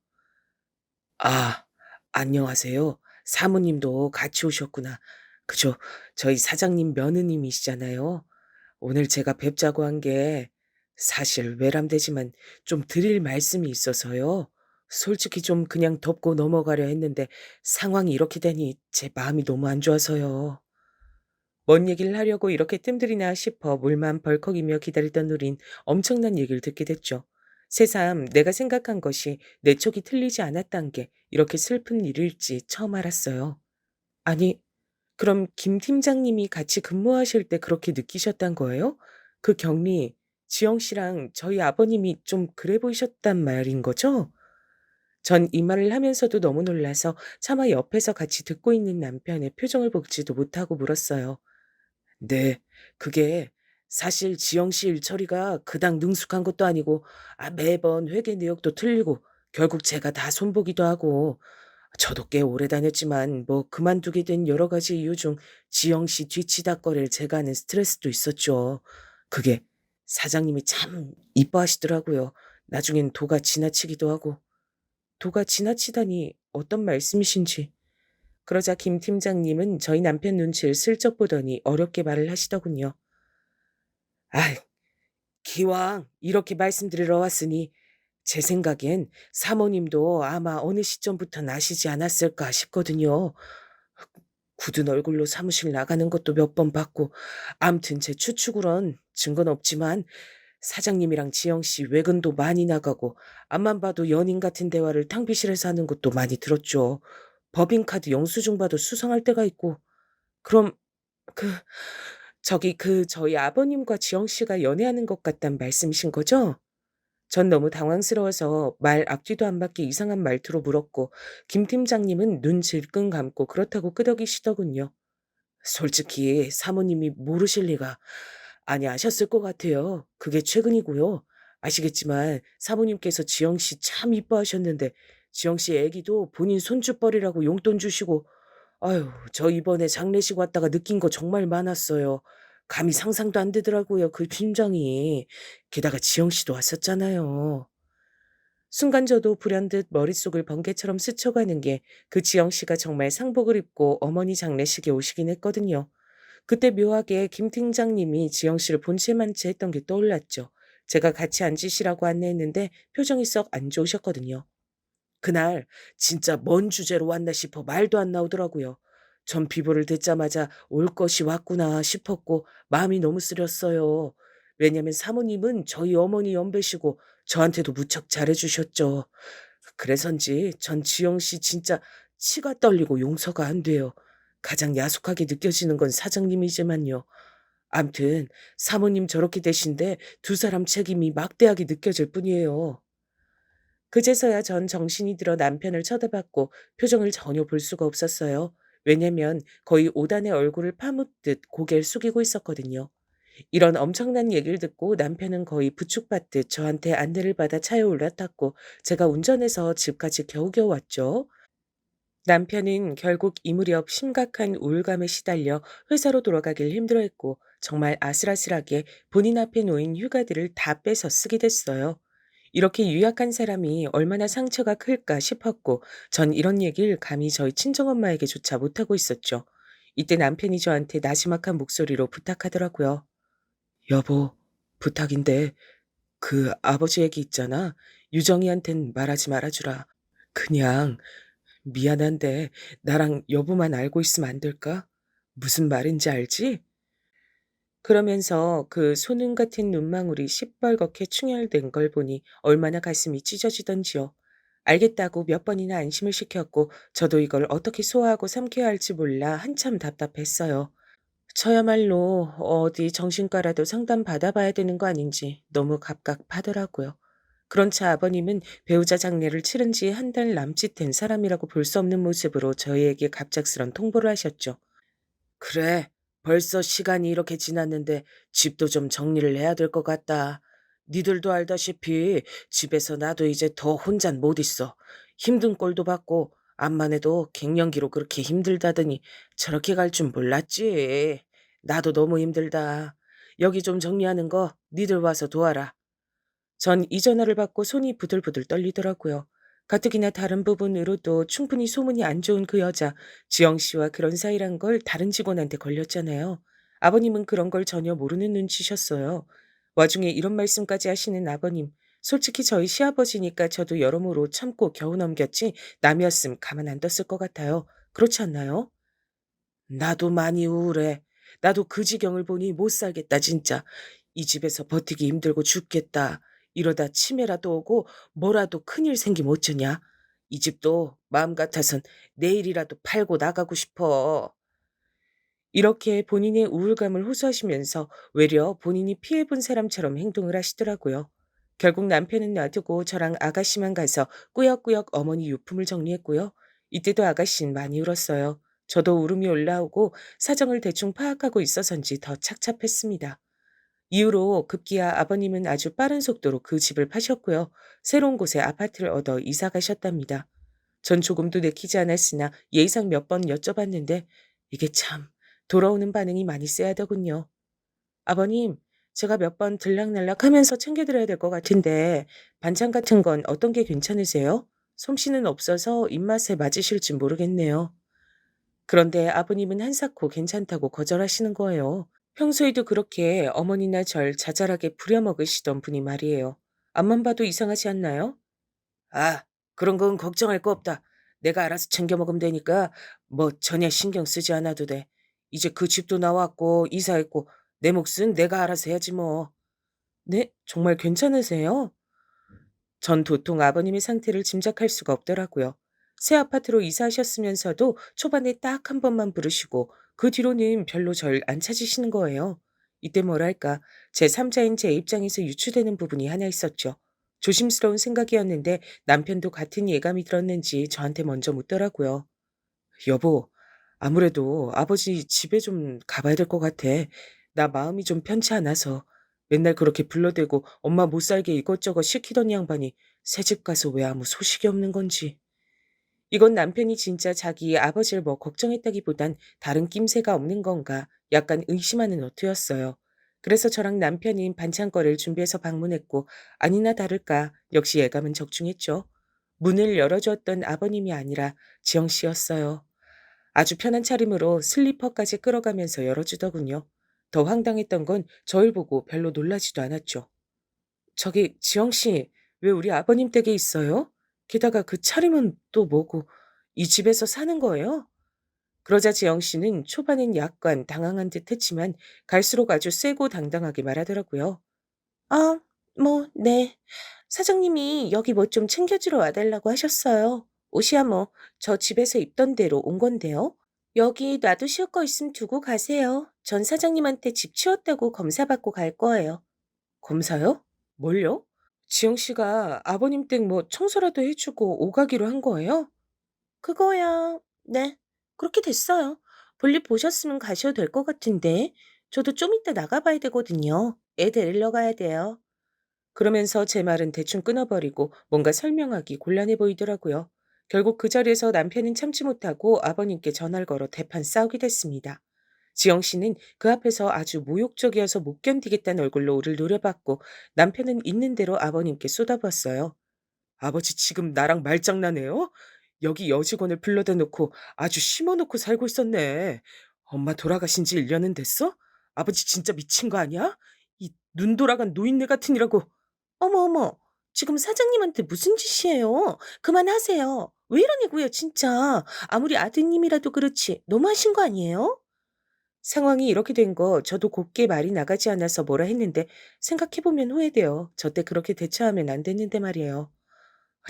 아, 안녕하세요. 사모님도 같이 오셨구나. 그죠? 저희 사장님 며느님이시잖아요. 오늘 제가 뵙자고 한 게 사실 외람되지만 좀 드릴 말씀이 있어서요. 솔직히 좀 그냥 덮고 넘어가려 했는데 상황이 이렇게 되니 제 마음이 너무 안 좋아서요. 뭔 얘기를 하려고 이렇게 뜸들이나 싶어 물만 벌컥이며 기다리던 우린 엄청난 얘기를 듣게 됐죠. 새삼 내가 생각한 것이 내 촉이 틀리지 않았단 게 이렇게 슬픈 일일지 처음 알았어요. 아니, 그럼 김 팀장님이 같이 근무하실 때 그렇게 느끼셨단 거예요? 그 격리, 지영 씨랑 저희 아버님이 좀 그래 보이셨단 말인 거죠? 전 이 말을 하면서도 너무 놀라서 차마 옆에서 같이 듣고 있는 남편의 표정을 보지도 못하고 물었어요. 네. 그게 사실 지영 씨 일처리가 그닥 능숙한 것도 아니고 매번 회계 내역도 틀리고 결국 제가 다 손보기도 하고 저도 꽤 오래 다녔지만 뭐 그만두게 된 여러 가지 이유 중 지영 씨 뒤치다꺼리를 제가 하는 스트레스도 있었죠. 그게 사장님이 참 이뻐하시더라고요. 나중엔 도가 지나치기도 하고. 도가 지나치다니 어떤 말씀이신지. 그러자 김 팀장님은 저희 남편 눈치를 슬쩍 보더니 어렵게 말을 하시더군요. 아, 기왕 이렇게 말씀드리러 왔으니 제 생각엔 사모님도 아마 어느 시점부터 나시지 않았을까 싶거든요. 굳은 얼굴로 사무실 나가는 것도 몇 번 봤고, 암튼 제 추측으론 증거는 없지만 사장님이랑 지영 씨 외근도 많이 나가고 앞만 봐도 연인 같은 대화를 탕비실에서 하는 것도 많이 들었죠. 법인카드 영수증 봐도 수상할 때가 있고. 그럼 그 저희 아버님과 지영 씨가 연애하는 것 같단 말씀이신 거죠? 전 너무 당황스러워서 말 앞뒤도 안 맞게 이상한 말투로 물었고 김 팀장님은 눈 질끈 감고 그렇다고 끄덕이시더군요. 솔직히 사모님이 모르실 리가 아니 아셨을 것 같아요. 그게 최근이고요. 아시겠지만 사모님께서 지영 씨 참 이뻐하셨는데 지영 씨 애기도 본인 손주뻘이라고 용돈 주시고 아유 저 이번에 장례식 왔다가 느낀 거 정말 많았어요. 감히 상상도 안 되더라고요 그 심정이. 게다가 지영 씨도 왔었잖아요. 순간 저도 불현듯 머릿속을 번개처럼 스쳐가는 게 그 지영 씨가 정말 상복을 입고 어머니 장례식에 오시긴 했거든요. 그때 묘하게 김 팀장님이 지영 씨를 본체만치 했던 게 떠올랐죠. 제가 같이 앉으시라고 안내했는데 표정이 썩 안 좋으셨거든요. 그날 진짜 뭔 주제로 왔나 싶어 말도 안 나오더라고요. 전 비보를 듣자마자 올 것이 왔구나 싶었고 마음이 너무 쓰렸어요. 왜냐면 사모님은 저희 어머니 연배시고 저한테도 무척 잘해주셨죠. 그래서인지 전 지영 씨 진짜 치가 떨리고 용서가 안 돼요. 가장 야속하게 느껴지는 건 사장님이지만요. 암튼 사모님 저렇게 되신데 두 사람 책임이 막대하게 느껴질 뿐이에요. 그제서야 전 정신이 들어 남편을 쳐다봤고 표정을 전혀 볼 수가 없었어요. 왜냐면 거의 오단의 얼굴을 파묻듯 고개를 숙이고 있었거든요. 이런 엄청난 얘기를 듣고 남편은 거의 부축받듯 저한테 안내를 받아 차에 올라탔고 제가 운전해서 집까지 겨우겨우 왔죠. 남편은 결국 이 무렵 심각한 우울감에 시달려 회사로 돌아가길 힘들어했고 정말 아슬아슬하게 본인 앞에 놓인 휴가들을 다 빼서 쓰게 됐어요. 이렇게 유약한 사람이 얼마나 상처가 클까 싶었고 전 이런 얘기를 감히 저희 친정엄마에게조차 못하고 있었죠. 이때 남편이 저한테 나지막한 목소리로 부탁하더라고요. 여보, 부탁인데 그 아버지 얘기 있잖아. 유정이한텐 말하지 말아주라. 그냥 미안한데 나랑 여보만 알고 있으면 안 될까? 무슨 말인지 알지? 그러면서 그 소눈 같은 눈망울이 시뻘겋게 충혈된 걸 보니 얼마나 가슴이 찢어지던지요. 알겠다고 몇 번이나 안심을 시켰고 저도 이걸 어떻게 소화하고 삼켜야 할지 몰라 한참 답답했어요. 저야말로 어디 정신과라도 상담 받아봐야 되는 거 아닌지 너무 갑갑하더라고요. 그런 차 아버님은 배우자 장례를 치른 지 한 달 남짓 된 사람이라고 볼 수 없는 모습으로 저희에게 갑작스런 통보를 하셨죠. 그래, 벌써 시간이 이렇게 지났는데 집도 좀 정리를 해야 될 것 같다. 니들도 알다시피 집에서 나도 이제 더 혼잔 못 있어. 힘든 꼴도 봤고 암만 해도 갱년기로 그렇게 힘들다더니 저렇게 갈 줄 몰랐지. 나도 너무 힘들다. 여기 좀 정리하는 거 니들 와서 도와라. 전 이 전화를 받고 손이 부들부들 떨리더라고요. 가뜩이나 다른 부분으로도 충분히 소문이 안 좋은 그 여자, 지영 씨와 그런 사이란 걸 다른 직원한테 걸렸잖아요. 아버님은 그런 걸 전혀 모르는 눈치셨어요. 와중에 이런 말씀까지 하시는 아버님, 솔직히 저희 시아버지니까 저도 여러모로 참고 겨우 넘겼지 남이었음 가만 안 뒀을 것 같아요. 그렇지 않나요? 나도 많이 우울해. 나도 그 지경을 보니 못 살겠다 진짜. 이 집에서 버티기 힘들고 죽겠다. 이러다 치매라도 오고 뭐라도 큰일 생기면 어쩌냐. 이 집도 마음 같아선 내일이라도 팔고 나가고 싶어. 이렇게 본인의 우울감을 호소하시면서 외려 본인이 피해본 사람처럼 행동을 하시더라고요. 결국 남편은 놔두고 저랑 아가씨만 가서 꾸역꾸역 어머니 유품을 정리했고요. 이때도 아가씨는 많이 울었어요. 저도 울음이 올라오고 사정을 대충 파악하고 있어서인지 더 착잡했습니다. 이후로 급기야 아버님은 아주 빠른 속도로 그 집을 파셨고요. 새로운 곳에 아파트를 얻어 이사 가셨답니다. 전 조금도 내키지 않았으나 예의상 몇 번 여쭤봤는데 이게 참 돌아오는 반응이 많이 쎄하더군요. 아버님, 제가 몇 번 들락날락하면서 챙겨드려야 될 것 같은데 반찬 같은 건 어떤 게 괜찮으세요? 솜씨는 없어서 입맛에 맞으실지 모르겠네요. 그런데 아버님은 한사코 괜찮다고 거절하시는 거예요. 평소에도 그렇게 어머니나 절 자잘하게 부려먹으시던 분이 말이에요. 앞만 봐도 이상하지 않나요? 아, 그런 건 걱정할 거 없다. 내가 알아서 챙겨 먹으면 되니까 뭐 전혀 신경 쓰지 않아도 돼. 이제 그 집도 나왔고 이사했고 내 몫은 내가 알아서 해야지 뭐. 네, 정말 괜찮으세요? 전 도통 아버님의 상태를 짐작할 수가 없더라고요. 새 아파트로 이사하셨으면서도 초반에 딱 한 번만 부르시고 그 뒤로는 별로 절 안 찾으시는 거예요. 이때 뭐랄까, 제3자인 제 입장에서 유추되는 부분이 하나 있었죠. 조심스러운 생각이었는데 남편도 같은 예감이 들었는지 저한테 먼저 묻더라고요. 여보, 아무래도 아버지 집에 좀 가봐야 될 것 같아. 나 마음이 좀 편치 않아서. 맨날 그렇게 불러대고 엄마 못 살게 이것저것 시키던 양반이 새집 가서 왜 아무 소식이 없는 건지. 이건 남편이 진짜 자기 아버지를 뭐 걱정했다기보단 다른 낌새가 없는 건가 약간 의심하는 어투였어요. 그래서 저랑 남편이 반찬거리를 준비해서 방문했고 아니나 다를까 역시 예감은 적중했죠. 문을 열어주었던 아버님이 아니라 지영 씨였어요. 아주 편한 차림으로 슬리퍼까지 끌어가면서 열어주더군요. 더 황당했던 건 저를 보고 별로 놀라지도 않았죠. 저기 지영 씨, 왜 우리 아버님 댁에 있어요? 게다가 그 차림은 또 뭐고 이 집에서 사는 거예요? 그러자 지영 씨는 초반엔 약간 당황한 듯 했지만 갈수록 아주 세고 당당하게 말하더라고요. 아, 네. 사장님이 여기 뭐 좀 챙겨주러 와달라고 하셨어요. 옷이야 뭐 저 집에서 입던 대로 온 건데요. 여기 놔두실 거 있으면 두고 가세요. 전 사장님한테 집 치웠다고 검사 받고 갈 거예요. 검사요? 뭘요? 지영 씨가 아버님 댁 뭐 청소라도 해주고 오가기로 한 거예요? 그거야, 네. 그렇게 됐어요. 볼일 보셨으면 가셔도 될 것 같은데. 저도 좀 이따 나가봐야 되거든요. 애 데리러 가야 돼요. 그러면서 제 말은 대충 끊어버리고 뭔가 설명하기 곤란해 보이더라고요. 결국 그 자리에서 남편은 참지 못하고 아버님께 전화를 걸어 대판 싸우게 됐습니다. 지영 씨는 그 앞에서 아주 모욕적이어서 못 견디겠다는 얼굴로 우리를 노려봤고 남편은 있는 대로 아버님께 쏟아부었어요. 아버지 지금 나랑 말장난해요? 여기 여직원을 불러다 놓고 아주 심어놓고 살고 있었네. 엄마 돌아가신 지 1년은 됐어? 아버지 진짜 미친 거 아니야? 이 눈 돌아간 노인네 같으니라고. 어머, 지금 사장님한테 무슨 짓이에요? 그만하세요. 왜 이러냐고요, 진짜. 아무리 아드님이라도 그렇지. 너무하신 거 아니에요? 상황이 이렇게 된 거 저도 곱게 말이 나가지 않아서 뭐라 했는데 생각해보면 후회돼요. 저 때 그렇게 대처하면 안 됐는데 말이에요.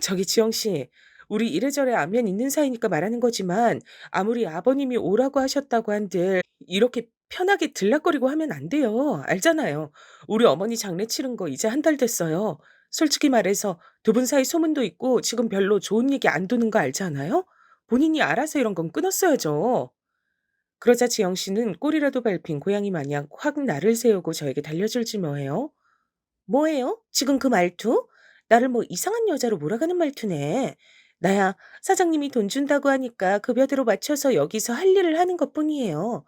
저기 지영 씨, 우리 이래저래 안면 있는 사이니까 말하는 거지만 아무리 아버님이 오라고 하셨다고 한들 이렇게 편하게 들락거리고 하면 안 돼요. 알잖아요. 우리 어머니 장례 치른 거 이제 한 달 됐어요. 솔직히 말해서 두 분 사이 소문도 있고 지금 별로 좋은 얘기 안 도는 거 알잖아요. 본인이 알아서 이런 건 끊었어야죠. 그러자 지영 씨는 꼬리라도 밟힌 고양이 마냥 확 날을 세우고 저에게 달려들지 뭐해요. 뭐예요? 지금 그 말투? 나를 뭐 이상한 여자로 몰아가는 말투네. 나야 사장님이 돈 준다고 하니까 급여대로 맞춰서 여기서 할 일을 하는 것뿐이에요.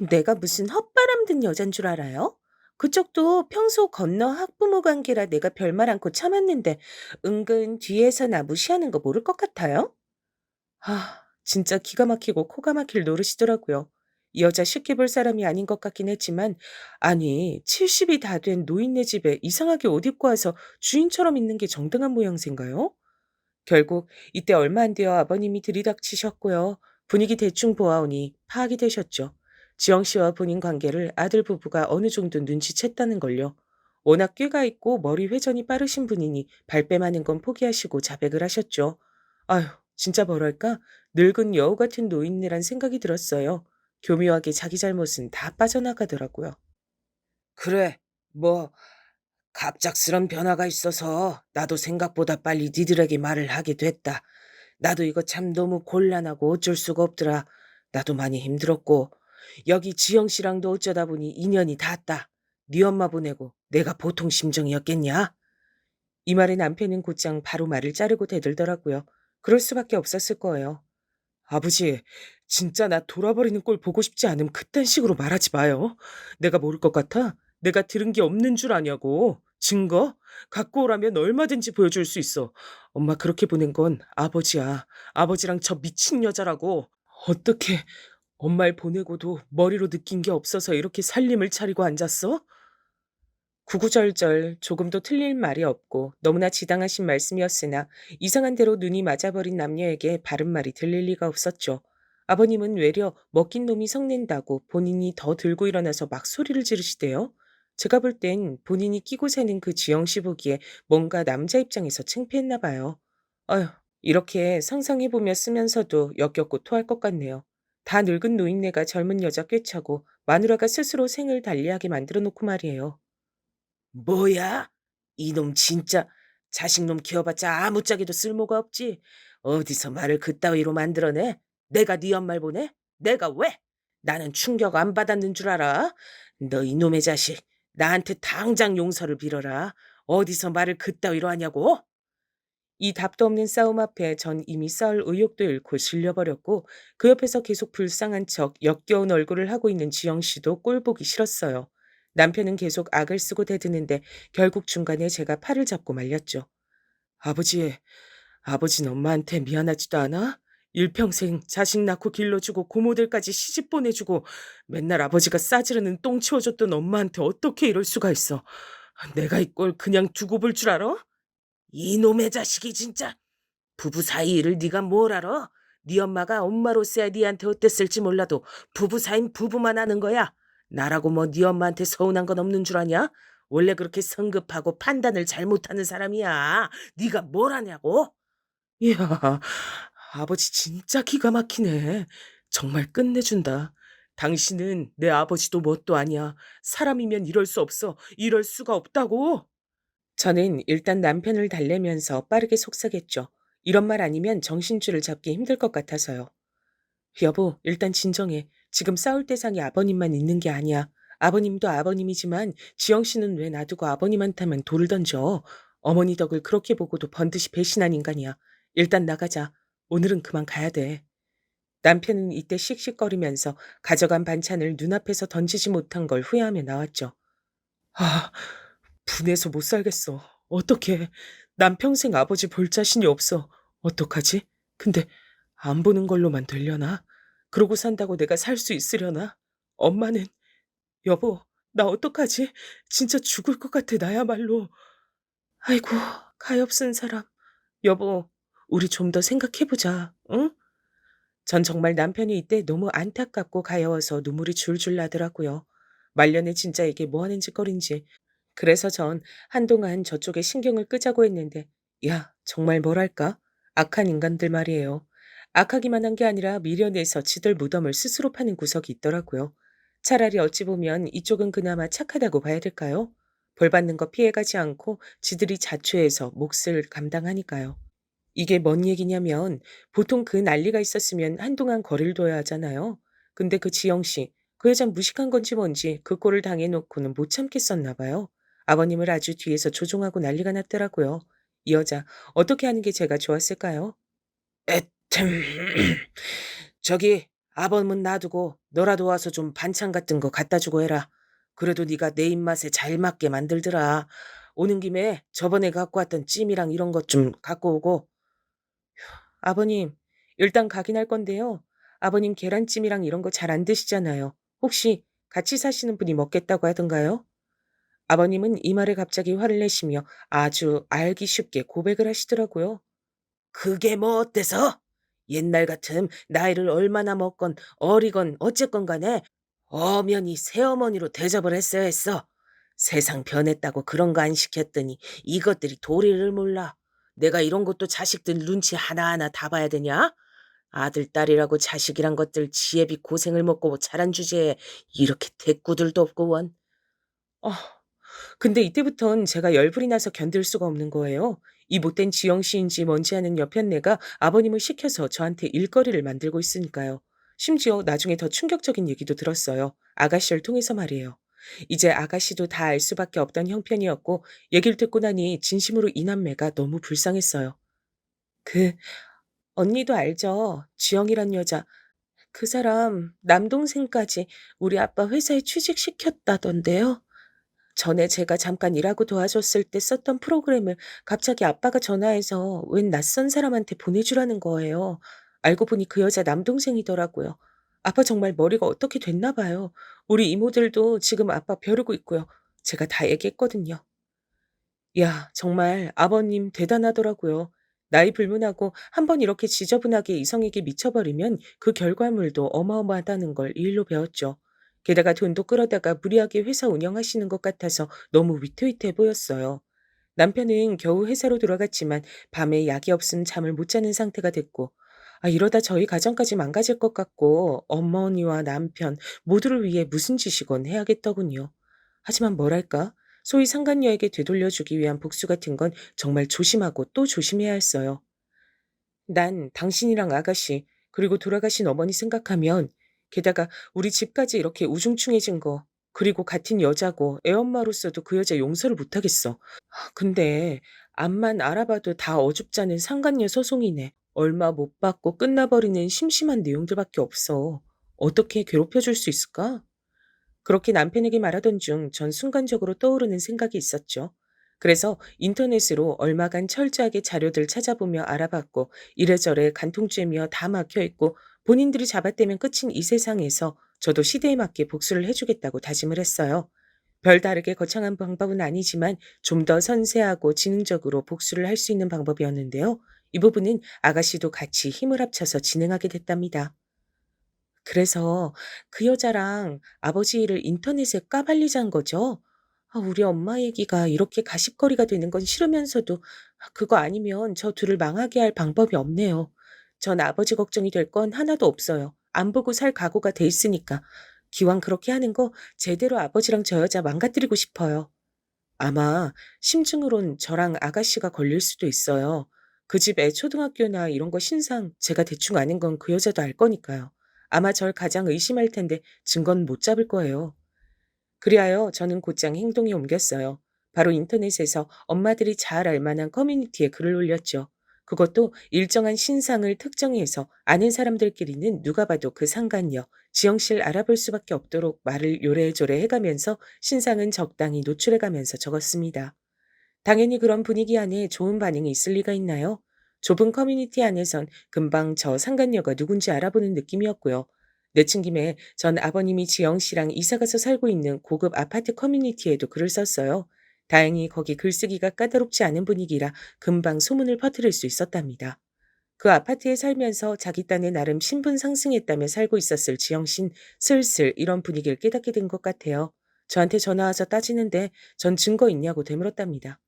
내가 무슨 헛바람 든 여잔 줄 알아요? 그쪽도 평소 건너 학부모 관계라 내가 별말 않고 참았는데 은근 뒤에서 나 무시하는 거 모를 것 같아요? 진짜 기가 막히고 코가 막힐 노릇이더라고요. 이 여자 쉽게 볼 사람이 아닌 것 같긴 했지만, 아니, 70이 다 된 노인네 집에 이상하게 옷 입고 와서 주인처럼 있는 게 정당한 모양새인가요? 결국 이때 얼마 안 되어 아버님이 들이닥치셨고요. 분위기 대충 보아오니 파악이 되셨죠. 지영 씨와 본인 관계를 아들 부부가 어느 정도 눈치챘다는 걸요. 워낙 꾀가 있고 머리 회전이 빠르신 분이니 발뺌하는 건 포기하시고 자백을 하셨죠. 아휴, 진짜 뭐랄까? 늙은 여우 같은 노인네란 생각이 들었어요. 교묘하게 자기 잘못은 다 빠져나가더라고요. 그래, 뭐 갑작스런 변화가 있어서 나도 생각보다 빨리 니들에게 말을 하게 됐다. 나도 이거 참 너무 곤란하고 어쩔 수가 없더라. 나도 많이 힘들었고 여기 지영 씨랑도 어쩌다 보니 인연이 닿았다. 네 엄마 보내고 내가 보통 심정이었겠냐? 이 말에 남편은 곧장 바로 말을 자르고 대들더라고요. 그럴 수밖에 없었을 거예요. 아버지, 진짜 나 돌아버리는 꼴 보고 싶지 않음 그딴 식으로 말하지 마요. 내가 모를 것 같아? 내가 들은 게 없는 줄 아냐고. 증거? 갖고 오라면 얼마든지 보여줄 수 있어. 엄마 그렇게 보낸 건 아버지야. 아버지랑 저 미친 여자라고. 어떻게 엄마를 보내고도 머리로 느낀 게 없어서 이렇게 살림을 차리고 앉았어? 구구절절 조금도 틀릴 말이 없고 너무나 지당하신 말씀이었으나 이상한 대로 눈이 맞아버린 남녀에게 바른 말이 들릴 리가 없었죠. 아버님은 외려 먹힌 놈이 성낸다고 본인이 더 들고 일어나서 막 소리를 지르시대요. 제가 볼 땐 본인이 끼고 사는 그 지영 씨 보기에 뭔가 남자 입장에서 창피했나 봐요. 아휴, 이렇게 상상해보며 쓰면서도 역겹고 토할 것 같네요. 다 늙은 노인네가 젊은 여자 꿰차고 마누라가 스스로 생을 달리하게 만들어 놓고 말이에요. 뭐야? 이놈 진짜 자식놈 키워봤자 아무짝에도 쓸모가 없지. 어디서 말을 그따위로 만들어내? 내가 네 엄마를 보내? 내가 왜? 나는 충격 안 받았는 줄 알아? 너 이놈의 자식, 나한테 당장 용서를 빌어라. 어디서 말을 그따위로 하냐고? 이 답도 없는 싸움 앞에 전 이미 싸울 의욕도 잃고 질려버렸고 그 옆에서 계속 불쌍한 척 역겨운 얼굴을 하고 있는 지영 씨도 꼴 보기 싫었어요. 남편은 계속 악을 쓰고 대드는데 결국 중간에 제가 팔을 잡고 말렸죠. 아버지, 아버지는 엄마한테 미안하지도 않아? 일평생 자식 낳고 길러주고 고모들까지 시집 보내주고 맨날 아버지가 싸지르는 똥 치워줬던 엄마한테 어떻게 이럴 수가 있어? 내가 이 꼴 그냥 두고 볼 줄 알아? 이놈의 자식이 진짜. 부부 사이 일을 네가 뭘 알아? 네 엄마가 엄마로서야 네한테 어땠을지 몰라도 부부 사이는 부부만 아는 거야. 나라고 뭐 네 엄마한테 서운한 건 없는 줄 아냐? 원래 그렇게 성급하고 판단을 잘못하는 사람이야. 네가 뭘 아냐고? 이야, 아버지 진짜 기가 막히네. 정말 끝내준다. 당신은 내 아버지도 뭣도 아니야. 사람이면 이럴 수 없어. 이럴 수가 없다고. 저는 일단 남편을 달래면서 빠르게 속삭였죠. 이런 말 아니면 정신줄을 잡기 힘들 것 같아서요. 여보, 일단 진정해. 지금 싸울 대상이 아버님만 있는 게 아니야. 아버님도 아버님이지만 지영 씨는 왜 놔두고 아버님한테만 돌을 던져? 어머니 덕을 그렇게 보고도 번듯이 배신한 인간이야. 일단 나가자. 오늘은 그만 가야 돼. 남편은 이때 씩씩거리면서 가져간 반찬을 눈앞에서 던지지 못한 걸 후회하며 나왔죠. 아, 분해서 못 살겠어. 어떡해. 난 평생 아버지 볼 자신이 없어. 어떡하지? 근데 안 보는 걸로만 되려나? 그러고 산다고 내가 살 수 있으려나? 엄마는, 여보, 나 어떡하지? 진짜 죽을 것 같아, 나야말로. 아이고, 가엾은 사람. 여보, 우리 좀 더 생각해보자, 응? 전 정말 남편이 이때 너무 안타깝고 가여워서 눈물이 줄줄 나더라고요. 말년에 진짜 이게 뭐 하는 짓거리인지. 그래서 전 한동안 저쪽에 신경을 끄자고 했는데, 야, 정말 뭐랄까? 악한 인간들 말이에요. 악하기만 한 게 아니라 미련해서 지들 무덤을 스스로 파는 구석이 있더라고요. 차라리 어찌 보면 이쪽은 그나마 착하다고 봐야 될까요? 벌 받는 거 피해가지 않고 지들이 자초해서 몫을 감당하니까요. 이게 뭔 얘기냐면 보통 그 난리가 있었으면 한동안 거리를 둬야 하잖아요. 근데 그 지영 씨, 그 여잔 무식한 건지 뭔지 그 꼴을 당해놓고는 못 참겠었나 봐요. 아버님을 아주 뒤에서 조종하고 난리가 났더라고요. 이 여자 어떻게 하는 게 제가 좋았을까요? 에템. 저기 아범은 놔두고 너라도 와서 좀 반찬 같은 거 갖다 주고 해라. 그래도 네가 내 입맛에 잘 맞게 만들더라. 오는 김에 저번에 갖고 왔던 찜이랑 이런 것 좀 갖고 오고. 아버님, 일단 가긴 할 건데요. 아버님 계란찜이랑 이런 거 잘 안 드시잖아요. 혹시 같이 사시는 분이 먹겠다고 하던가요? 아버님은 이 말에 갑자기 화를 내시며 아주 알기 쉽게 고백을 하시더라고요. 그게 뭐 어때서? 옛날 같음 나이를 얼마나 먹건 어리건 어쨌건 간에 엄연히 새어머니로 대접을 했어야 했어. 세상 변했다고 그런 거 안 시켰더니 이것들이 도리를 몰라. 내가 이런 것도 자식들 눈치 하나하나 다 봐야 되냐? 아들, 딸이라고 자식이란 것들 지혜비 고생을 먹고 자란 주제에 이렇게 대꾸들도 없고 원. 어, 근데 이때부턴 제가 열불이 나서 견딜 수가 없는 거예요. 이 못된 지영 씨인지 뭔지 아는 여편네가 아버님을 시켜서 저한테 일거리를 만들고 있으니까요. 심지어 나중에 더 충격적인 얘기도 들었어요. 아가씨를 통해서 말이에요. 이제 아가씨도 다 알 수밖에 없던 형편이었고 얘기를 듣고 나니 진심으로 이 남매가 너무 불쌍했어요. 그 언니도 알죠? 지영이란 여자. 그 사람 남동생까지 우리 아빠 회사에 취직시켰다던데요. 전에 제가 잠깐 일하고 도와줬을 때 썼던 프로그램을 갑자기 아빠가 전화해서 웬 낯선 사람한테 보내주라는 거예요. 알고 보니 그 여자 남동생이더라고요. 아빠 정말 머리가 어떻게 됐나 봐요. 우리 이모들도 지금 아빠 벼르고 있고요. 제가 다 얘기했거든요. 야, 정말 아버님 대단하더라고요. 나이 불문하고 한 번 이렇게 지저분하게 이성에게 미쳐버리면 그 결과물도 어마어마하다는 걸 이 일로 배웠죠. 게다가 돈도 끌어다가 무리하게 회사 운영하시는 것 같아서 너무 위태위태해 보였어요. 남편은 겨우 회사로 돌아갔지만 밤에 약이 없음 잠을 못 자는 상태가 됐고 이러다 저희 가정까지 망가질 것 같고 어머니와 남편 모두를 위해 무슨 짓이건 해야겠더군요. 하지만 뭐랄까? 소위 상간녀에게 되돌려주기 위한 복수 같은 건 정말 조심하고 또 조심해야 했어요. 난 당신이랑 아가씨, 그리고 돌아가신 어머니 생각하면, 게다가 우리 집까지 이렇게 우중충해진 거, 그리고 같은 여자고 애엄마로서도 그 여자 용서를 못하겠어. 근데 앞만 알아봐도 다 어줍잖은 상간녀 소송이네. 얼마 못 받고 끝나버리는 심심한 내용들밖에 없어. 어떻게 괴롭혀줄 수 있을까? 그렇게 남편에게 말하던 중 전 순간적으로 떠오르는 생각이 있었죠. 그래서 인터넷으로 얼마간 철저하게 자료들 찾아보며 알아봤고 이래저래 간통죄며 다 막혀 있고 본인들이 잡아떼면 끝인 이 세상에서 저도 시대에 맞게 복수를 해주겠다고 다짐을 했어요. 별다르게 거창한 방법은 아니지만 좀 더 선세하고 지능적으로 복수를 할 수 있는 방법이었는데요. 이 부분은 아가씨도 같이 힘을 합쳐서 진행하게 됐답니다. 그래서 그 여자랑 아버지 일을 인터넷에 까발리자는 거죠. 우리 엄마 얘기가 이렇게 가십거리가 되는 건 싫으면서도 그거 아니면 저 둘을 망하게 할 방법이 없네요. 전 아버지 걱정이 될 건 하나도 없어요. 안 보고 살 각오가 돼 있으니까. 기왕 그렇게 하는 거 제대로 아버지랑 저 여자 망가뜨리고 싶어요. 아마 심증으론 저랑 아가씨가 걸릴 수도 있어요. 그 집 애 초등학교나 이런 거 신상 제가 대충 아는 건 그 여자도 알 거니까요. 아마 절 가장 의심할 텐데 증거는 못 잡을 거예요. 그리하여 저는 곧장 행동에 옮겼어요. 바로 인터넷에서 엄마들이 잘 알 만한 커뮤니티에 글을 올렸죠. 그것도 일정한 신상을 특정해서 아는 사람들끼리는 누가 봐도 그 상간녀, 지영씨를 알아볼 수밖에 없도록 말을 요래조래 해가면서 신상은 적당히 노출해가면서 적었습니다. 당연히 그런 분위기 안에 좋은 반응이 있을 리가 있나요? 좁은 커뮤니티 안에선 금방 저 상간녀가 누군지 알아보는 느낌이었고요. 내친 김에 전 아버님이 지영 씨랑 이사가서 살고 있는 고급 아파트 커뮤니티에도 글을 썼어요. 다행히 거기 글쓰기가 까다롭지 않은 분위기라 금방 소문을 퍼뜨릴 수 있었답니다. 그 아파트에 살면서 자기 딴에 나름 신분 상승했다며 살고 있었을 지영 씨는 슬슬 이런 분위기를 깨닫게 된 것 같아요. 저한테 전화 와서 따지는데 전 증거 있냐고 되물었답니다.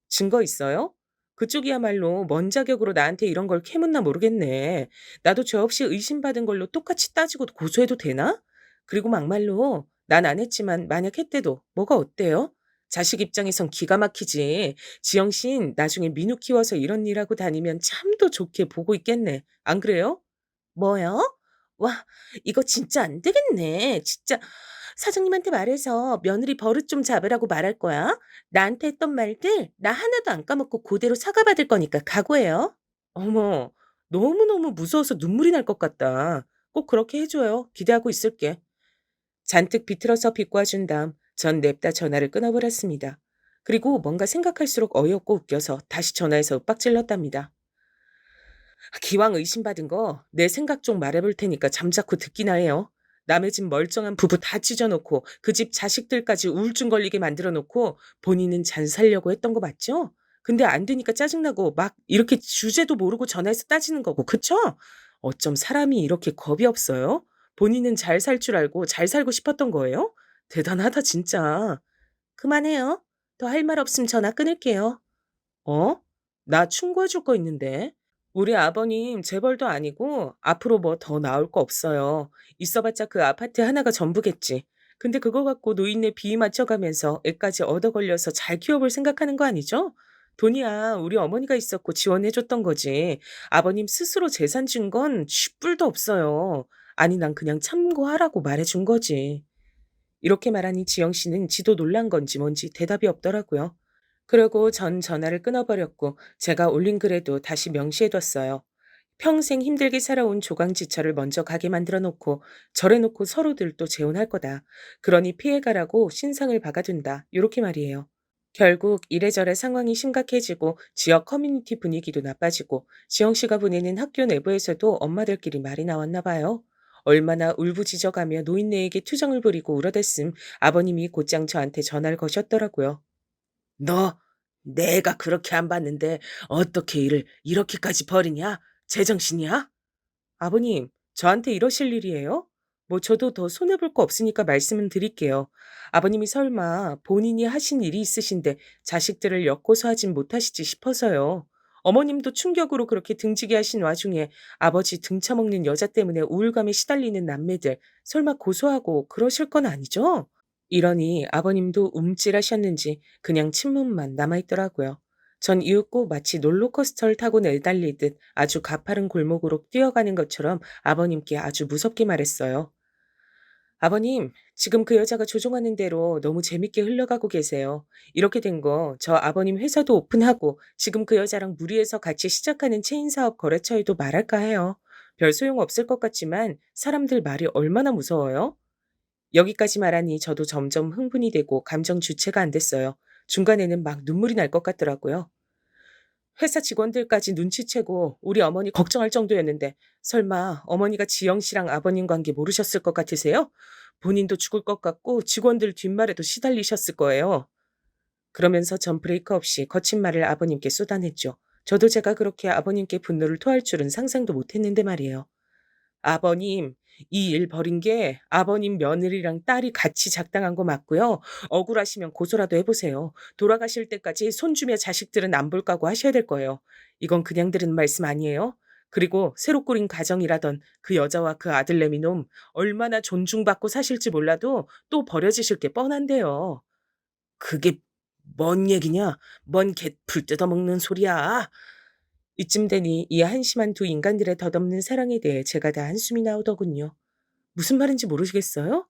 증거 있어요? 그쪽이야말로 뭔 자격으로 나한테 이런 걸 캐묻나 모르겠네. 나도 죄 없이 의심받은 걸로 똑같이 따지고 고소해도 되나? 그리고 막말로 난 안 했지만 만약 했대도 뭐가 어때요? 자식 입장에선 기가 막히지. 지영 씨는 나중에 민우 키워서 이런 일하고 다니면 참도 좋게 보고 있겠네. 안 그래요? 뭐요? 와, 이거 진짜 안 되겠네. 진짜 사장님한테 말해서 며느리 버릇 좀 잡으라고 말할 거야. 나한테 했던 말들 나 하나도 안 까먹고 그대로 사과받을 거니까 각오해요. 어머, 너무너무 무서워서 눈물이 날 것 같다. 꼭 그렇게 해줘요. 기대하고 있을게. 잔뜩 비틀어서 비꼬아준 다음 전 냅다 전화를 끊어버렸습니다. 그리고 뭔가 생각할수록 어이없고 웃겨서 다시 전화해서 윽박질렀답니다. 기왕 의심받은 거 내 생각 좀 말해볼 테니까 잠자코 듣기나 해요. 남의 집 멀쩡한 부부 다 찢어놓고 그 집 자식들까지 우울증 걸리게 만들어 놓고 본인은 잘 살려고 했던 거 맞죠? 근데 안 되니까 짜증나고 막 이렇게 주제도 모르고 전화해서 따지는 거고 그쵸? 어쩜 사람이 이렇게 겁이 없어요? 본인은 잘 살 줄 알고 잘 살고 싶었던 거예요? 대단하다 진짜. 그만해요. 더 할 말 없으면 전화 끊을게요. 어? 나 충고해 줄 거 있는데. 우리 아버님 재벌도 아니고 앞으로 뭐 더 나올 거 없어요. 있어봤자 그 아파트 하나가 전부겠지. 근데 그거 갖고 노인네 비위 맞춰가면서 애까지 얻어 걸려서 잘 키워볼 생각하는 거 아니죠? 돈이야 우리 어머니가 있었고 지원해줬던 거지. 아버님 스스로 재산 준 건 쥐뿔도 없어요. 아니 난 그냥 참고하라고 말해준 거지. 이렇게 말하니 지영 씨는 지도 놀란 건지 뭔지 대답이 없더라고요. 그러고 전 전화를 끊어버렸고 제가 올린 글에도 다시 명시해뒀어요. 평생 힘들게 살아온 조강지처를 먼저 가게 만들어 놓고 절해놓고 서로들 또 재혼할 거다. 그러니 피해가라고 신상을 박아둔다. 요렇게 말이에요. 결국 이래저래 상황이 심각해지고 지역 커뮤니티 분위기도 나빠지고 지영 씨가 보내는 학교 내부에서도 엄마들끼리 말이 나왔나 봐요. 얼마나 울부짖어가며 노인네에게 투정을 부리고 울어댔음 아버님이 곧장 저한테 전화를 거셨더라고요. 너 내가 그렇게 안 봤는데 어떻게 일을 이렇게까지 버리냐? 제정신이야? 아버님, 저한테 이러실 일이에요? 뭐 저도 더 손해볼 거 없으니까 말씀은 드릴게요. 아버님이 설마 본인이 하신 일이 있으신데 자식들을 엮고서 하진 못하시지 싶어서요. 어머님도 충격으로 그렇게 등지게 하신 와중에 아버지 등쳐먹는 여자 때문에 우울감에 시달리는 남매들 설마 고소하고 그러실 건 아니죠? 이러니 아버님도 움찔하셨는지 그냥 침묵만 남아있더라고요. 전 이윽고 마치 롤러코스터를 타고 내달리듯 아주 가파른 골목으로 뛰어가는 것처럼 아버님께 아주 무섭게 말했어요. 아버님, 지금 그 여자가 조종하는 대로 너무 재밌게 흘러가고 계세요. 이렇게 된 거 저 아버님 회사도 오픈하고 지금 그 여자랑 무리해서 같이 시작하는 체인 사업 거래처에도 말할까 해요. 별 소용 없을 것 같지만 사람들 말이 얼마나 무서워요? 여기까지 말하니 저도 점점 흥분이 되고 감정 주체가 안 됐어요. 중간에는 막 눈물이 날 것 같더라고요. 회사 직원들까지 눈치채고 우리 어머니 걱정할 정도였는데 설마 어머니가 지영 씨랑 아버님 관계 모르셨을 것 같으세요? 본인도 죽을 것 같고 직원들 뒷말에도 시달리셨을 거예요. 그러면서 전 브레이크 없이 거친 말을 아버님께 쏟아냈죠. 저도 제가 그렇게 아버님께 분노를 토할 줄은 상상도 못했는데 말이에요. 아버님, 이 일 벌인 게 아버님 며느리랑 딸이 같이 작당한 거 맞고요. 억울하시면 고소라도 해보세요. 돌아가실 때까지 손주며 자식들은 안 볼 까고 하셔야 될 거예요. 이건 그냥 들은 말씀 아니에요? 그리고 새로 꾸린 가정이라던 그 여자와 그 아들내미 놈 얼마나 존중받고 사실지 몰라도 또 버려지실 게 뻔한데요. 그게 뭔 얘기냐? 뭔 개풀 뜯어먹는 소리야? 이쯤 되니 이 한심한 두 인간들의 덧없는 사랑에 대해 제가 다 한숨이 나오더군요. 무슨 말인지 모르시겠어요?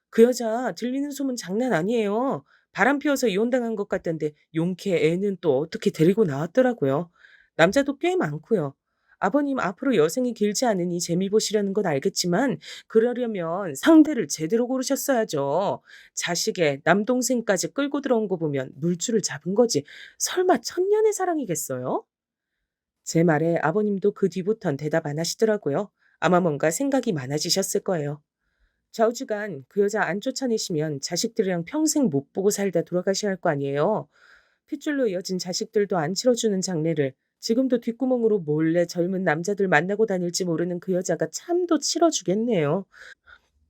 그 여자 들리는 소문 장난 아니에요. 바람 피워서 이혼당한 것 같던데 용케 애는 또 어떻게 데리고 나왔더라고요. 남자도 꽤 많고요. 아버님 앞으로 여생이 길지 않으니 재미 보시려는 건 알겠지만 그러려면 상대를 제대로 고르셨어야죠. 자식의 남동생까지 끌고 들어온 거 보면 물줄을 잡은 거지. 설마 천년의 사랑이겠어요? 제 말에 아버님도 그 뒤부턴 대답 안 하시더라고요. 아마 뭔가 생각이 많아지셨을 거예요. 좌우지간 그 여자 안 쫓아내시면 자식들이랑 평생 못 보고 살다 돌아가셔야 할 거 아니에요. 핏줄로 이어진 자식들도 안 치러주는 장례를 지금도 뒷구멍으로 몰래 젊은 남자들 만나고 다닐지 모르는 그 여자가 참도 치러주겠네요.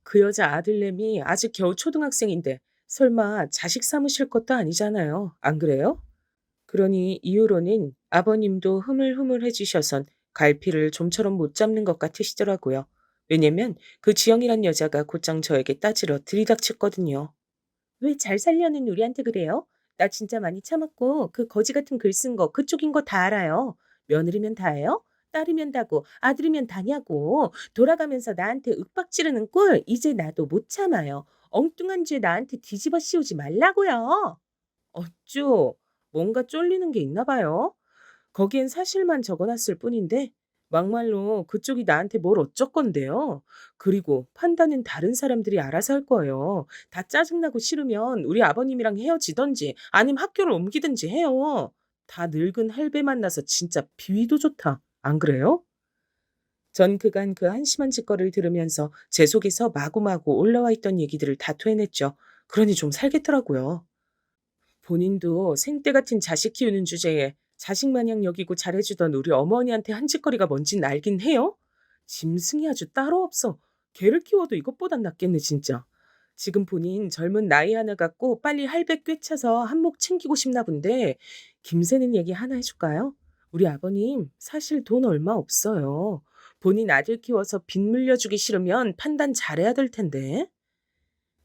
그 여자 아들내미 아직 겨우 초등학생인데 설마 자식 삼으실 것도 아니잖아요. 안 그래요? 그러니 이후로는 아버님도 흐물흐물해지셔선 갈피를 좀처럼 못 잡는 것 같으시더라고요. 왜냐면 그 지영이란 여자가 곧장 저에게 따지러 들이닥쳤거든요. 왜 잘 살려는 우리한테 그래요? 나 진짜 많이 참았고 그 거지 같은 글 쓴 거 그쪽인 거 다 알아요. 며느리면 다예요? 딸이면 다고 아들이면 다냐고 돌아가면서 나한테 윽박 지르는 꼴 이제 나도 못 참아요. 엉뚱한 죄 나한테 뒤집어 씌우지 말라고요. 어쭈, 뭔가 쫄리는 게 있나 봐요. 거기엔 사실만 적어놨을 뿐인데 막말로 그쪽이 나한테 뭘 어쩌건데요. 그리고 판단은 다른 사람들이 알아서 할 거예요. 다 짜증나고 싫으면 우리 아버님이랑 헤어지던지 아님 학교를 옮기든지 해요. 다 늙은 할배 만나서 진짜 비위도 좋다. 안 그래요? 전 그간 그 한심한 짓거리를 들으면서 제 속에서 마구마구 올라와 있던 얘기들을 다 토해냈죠. 그러니 좀 살겠더라고요. 본인도 생때 같은 자식 키우는 주제에 자식 마냥 여기고 잘해주던 우리 어머니한테 한 짓거리가 뭔진 알긴 해요? 짐승이 아주 따로 없어. 개를 키워도 이것보단 낫겠네 진짜. 지금 본인 젊은 나이 하나 갖고 빨리 할배 꿰차서 한몫 챙기고 싶나 본데 김새는 얘기 하나 해줄까요? 우리 아버님 사실 돈 얼마 없어요. 본인 아들 키워서 빚 물려주기 싫으면 판단 잘해야 될 텐데.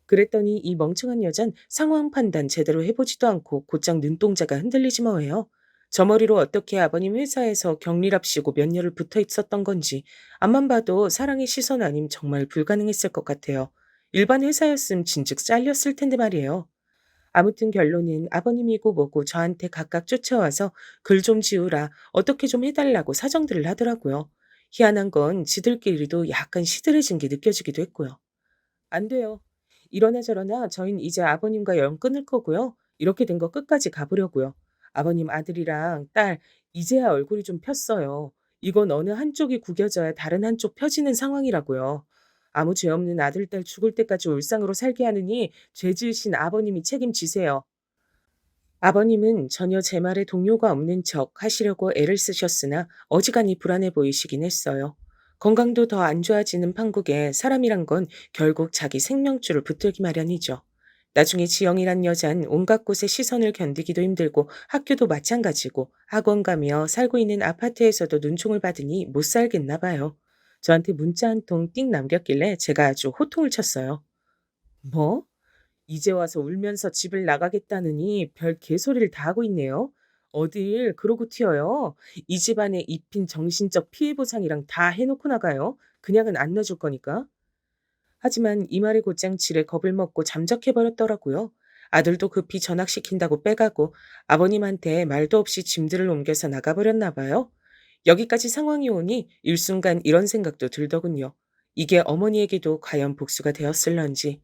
그랬더니 이 멍청한 여잔 상황 판단 제대로 해보지도 않고 곧장 눈동자가 흔들리지 뭐예요. 저 머리로 어떻게 아버님 회사에서 격리랍시고 몇 년을 붙어 있었던 건지 앞만 봐도 사랑의 시선 아님 정말 불가능했을 것 같아요. 일반 회사였음 진즉 잘렸을 텐데 말이에요. 아무튼 결론은 아버님이고 뭐고 저한테 각각 쫓아와서 글 좀 지우라 어떻게 좀 해달라고 사정들을 하더라고요. 희한한 건 지들끼리도 약간 시들해진 게 느껴지기도 했고요. 안 돼요. 이러나 저러나 저흰 이제 아버님과 연 끊을 거고요. 이렇게 된 거 끝까지 가보려고요. 아버님 아들이랑 딸 이제야 얼굴이 좀 폈어요. 이건 어느 한쪽이 구겨져야 다른 한쪽 펴지는 상황이라고요. 아무 죄 없는 아들, 딸 죽을 때까지 울상으로 살게 하느니 죄 지으신 아버님이 책임지세요. 아버님은 전혀 제 말에 동요가 없는 척 하시려고 애를 쓰셨으나 어지간히 불안해 보이시긴 했어요. 건강도 더 안 좋아지는 판국에 사람이란 건 결국 자기 생명줄을 붙들기 마련이죠. 나중에 지영이란 여잔 온갖 곳의 시선을 견디기도 힘들고 학교도 마찬가지고 학원 가며 살고 있는 아파트에서도 눈총을 받으니 못 살겠나 봐요. 저한테 문자 한 통 띵 남겼길래 제가 아주 호통을 쳤어요. 뭐? 이제 와서 울면서 집을 나가겠다느니 별 개소리를 다 하고 있네요. 어딜 그러고 튀어요. 이 집안에 입힌 정신적 피해 보상이랑 다 해놓고 나가요. 그냥은 안 놔줄 거니까. 하지만 이 말에 곧장 지레 겁을 먹고 잠적해버렸더라고요. 아들도 급히 전학시킨다고 빼가고 아버님한테 말도 없이 짐들을 옮겨서 나가버렸나 봐요. 여기까지 상황이 오니 일순간 이런 생각도 들더군요. 이게 어머니에게도 과연 복수가 되었을런지.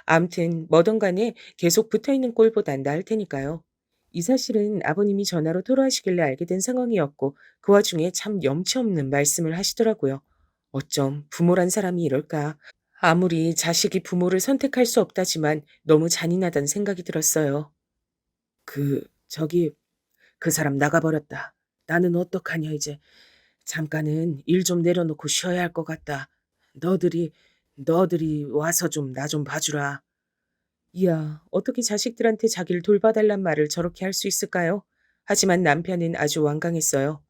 암튼 뭐든 간에 계속 붙어있는 꼴보단 나을 테니까요. 이 사실은 아버님이 전화로 토로하시길래 알게 된 상황이었고 그 와중에 참 염치 없는 말씀을 하시더라고요. 어쩜 부모란 사람이 이럴까. 아무리 자식이 부모를 선택할 수 없다지만 너무 잔인하다는 생각이 들었어요. 저기 그 사람 나가버렸다. 나는 어떡하냐 이제. 잠깐은 일 좀 내려놓고 쉬어야 할 것 같다. 너들이 와서 좀 나 좀 봐주라. 이야, 어떻게 자식들한테 자기를 돌봐달란 말을 저렇게 할 수 있을까요? 하지만 남편은 아주 완강했어요.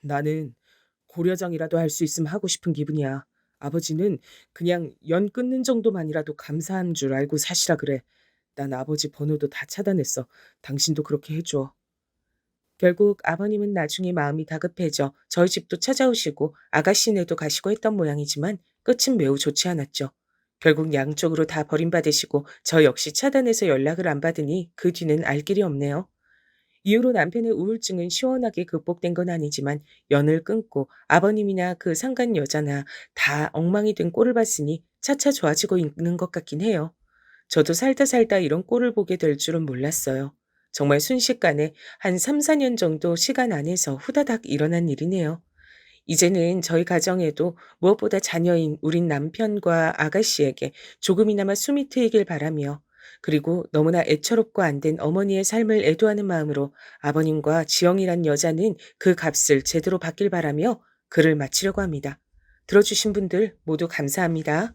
나는 고려장이라도 할 수 있으면 하고 싶은 기분이야. 아버지는 그냥 연 끊는 정도만이라도 감사한 줄 알고 사시라 그래. 난 아버지 번호도 다 차단했어. 당신도 그렇게 해줘. 결국 아버님은 나중에 마음이 다급해져 저희 집도 찾아오시고 아가씨네도 가시고 했던 모양이지만 끝은 매우 좋지 않았죠. 결국 양쪽으로 다 버림받으시고 저 역시 차단해서 연락을 안 받으니 그 뒤는 알 길이 없네요. 이후로 남편의 우울증은 시원하게 극복된 건 아니지만 연을 끊고 아버님이나 그 상간 여자나 다 엉망이 된 꼴을 봤으니 차차 좋아지고 있는 것 같긴 해요. 저도 살다 살다 이런 꼴을 보게 될 줄은 몰랐어요. 정말 순식간에 한 3, 4년 정도 시간 안에서 후다닥 일어난 일이네요. 이제는 저희 가정에도 무엇보다 자녀인 우린 남편과 아가씨에게 조금이나마 숨이 트이길 바라며 그리고 너무나 애처롭고 안 된 어머니의 삶을 애도하는 마음으로 아버님과 지영이란 여자는 그 값을 제대로 받길 바라며 글을 마치려고 합니다. 들어주신 분들 모두 감사합니다.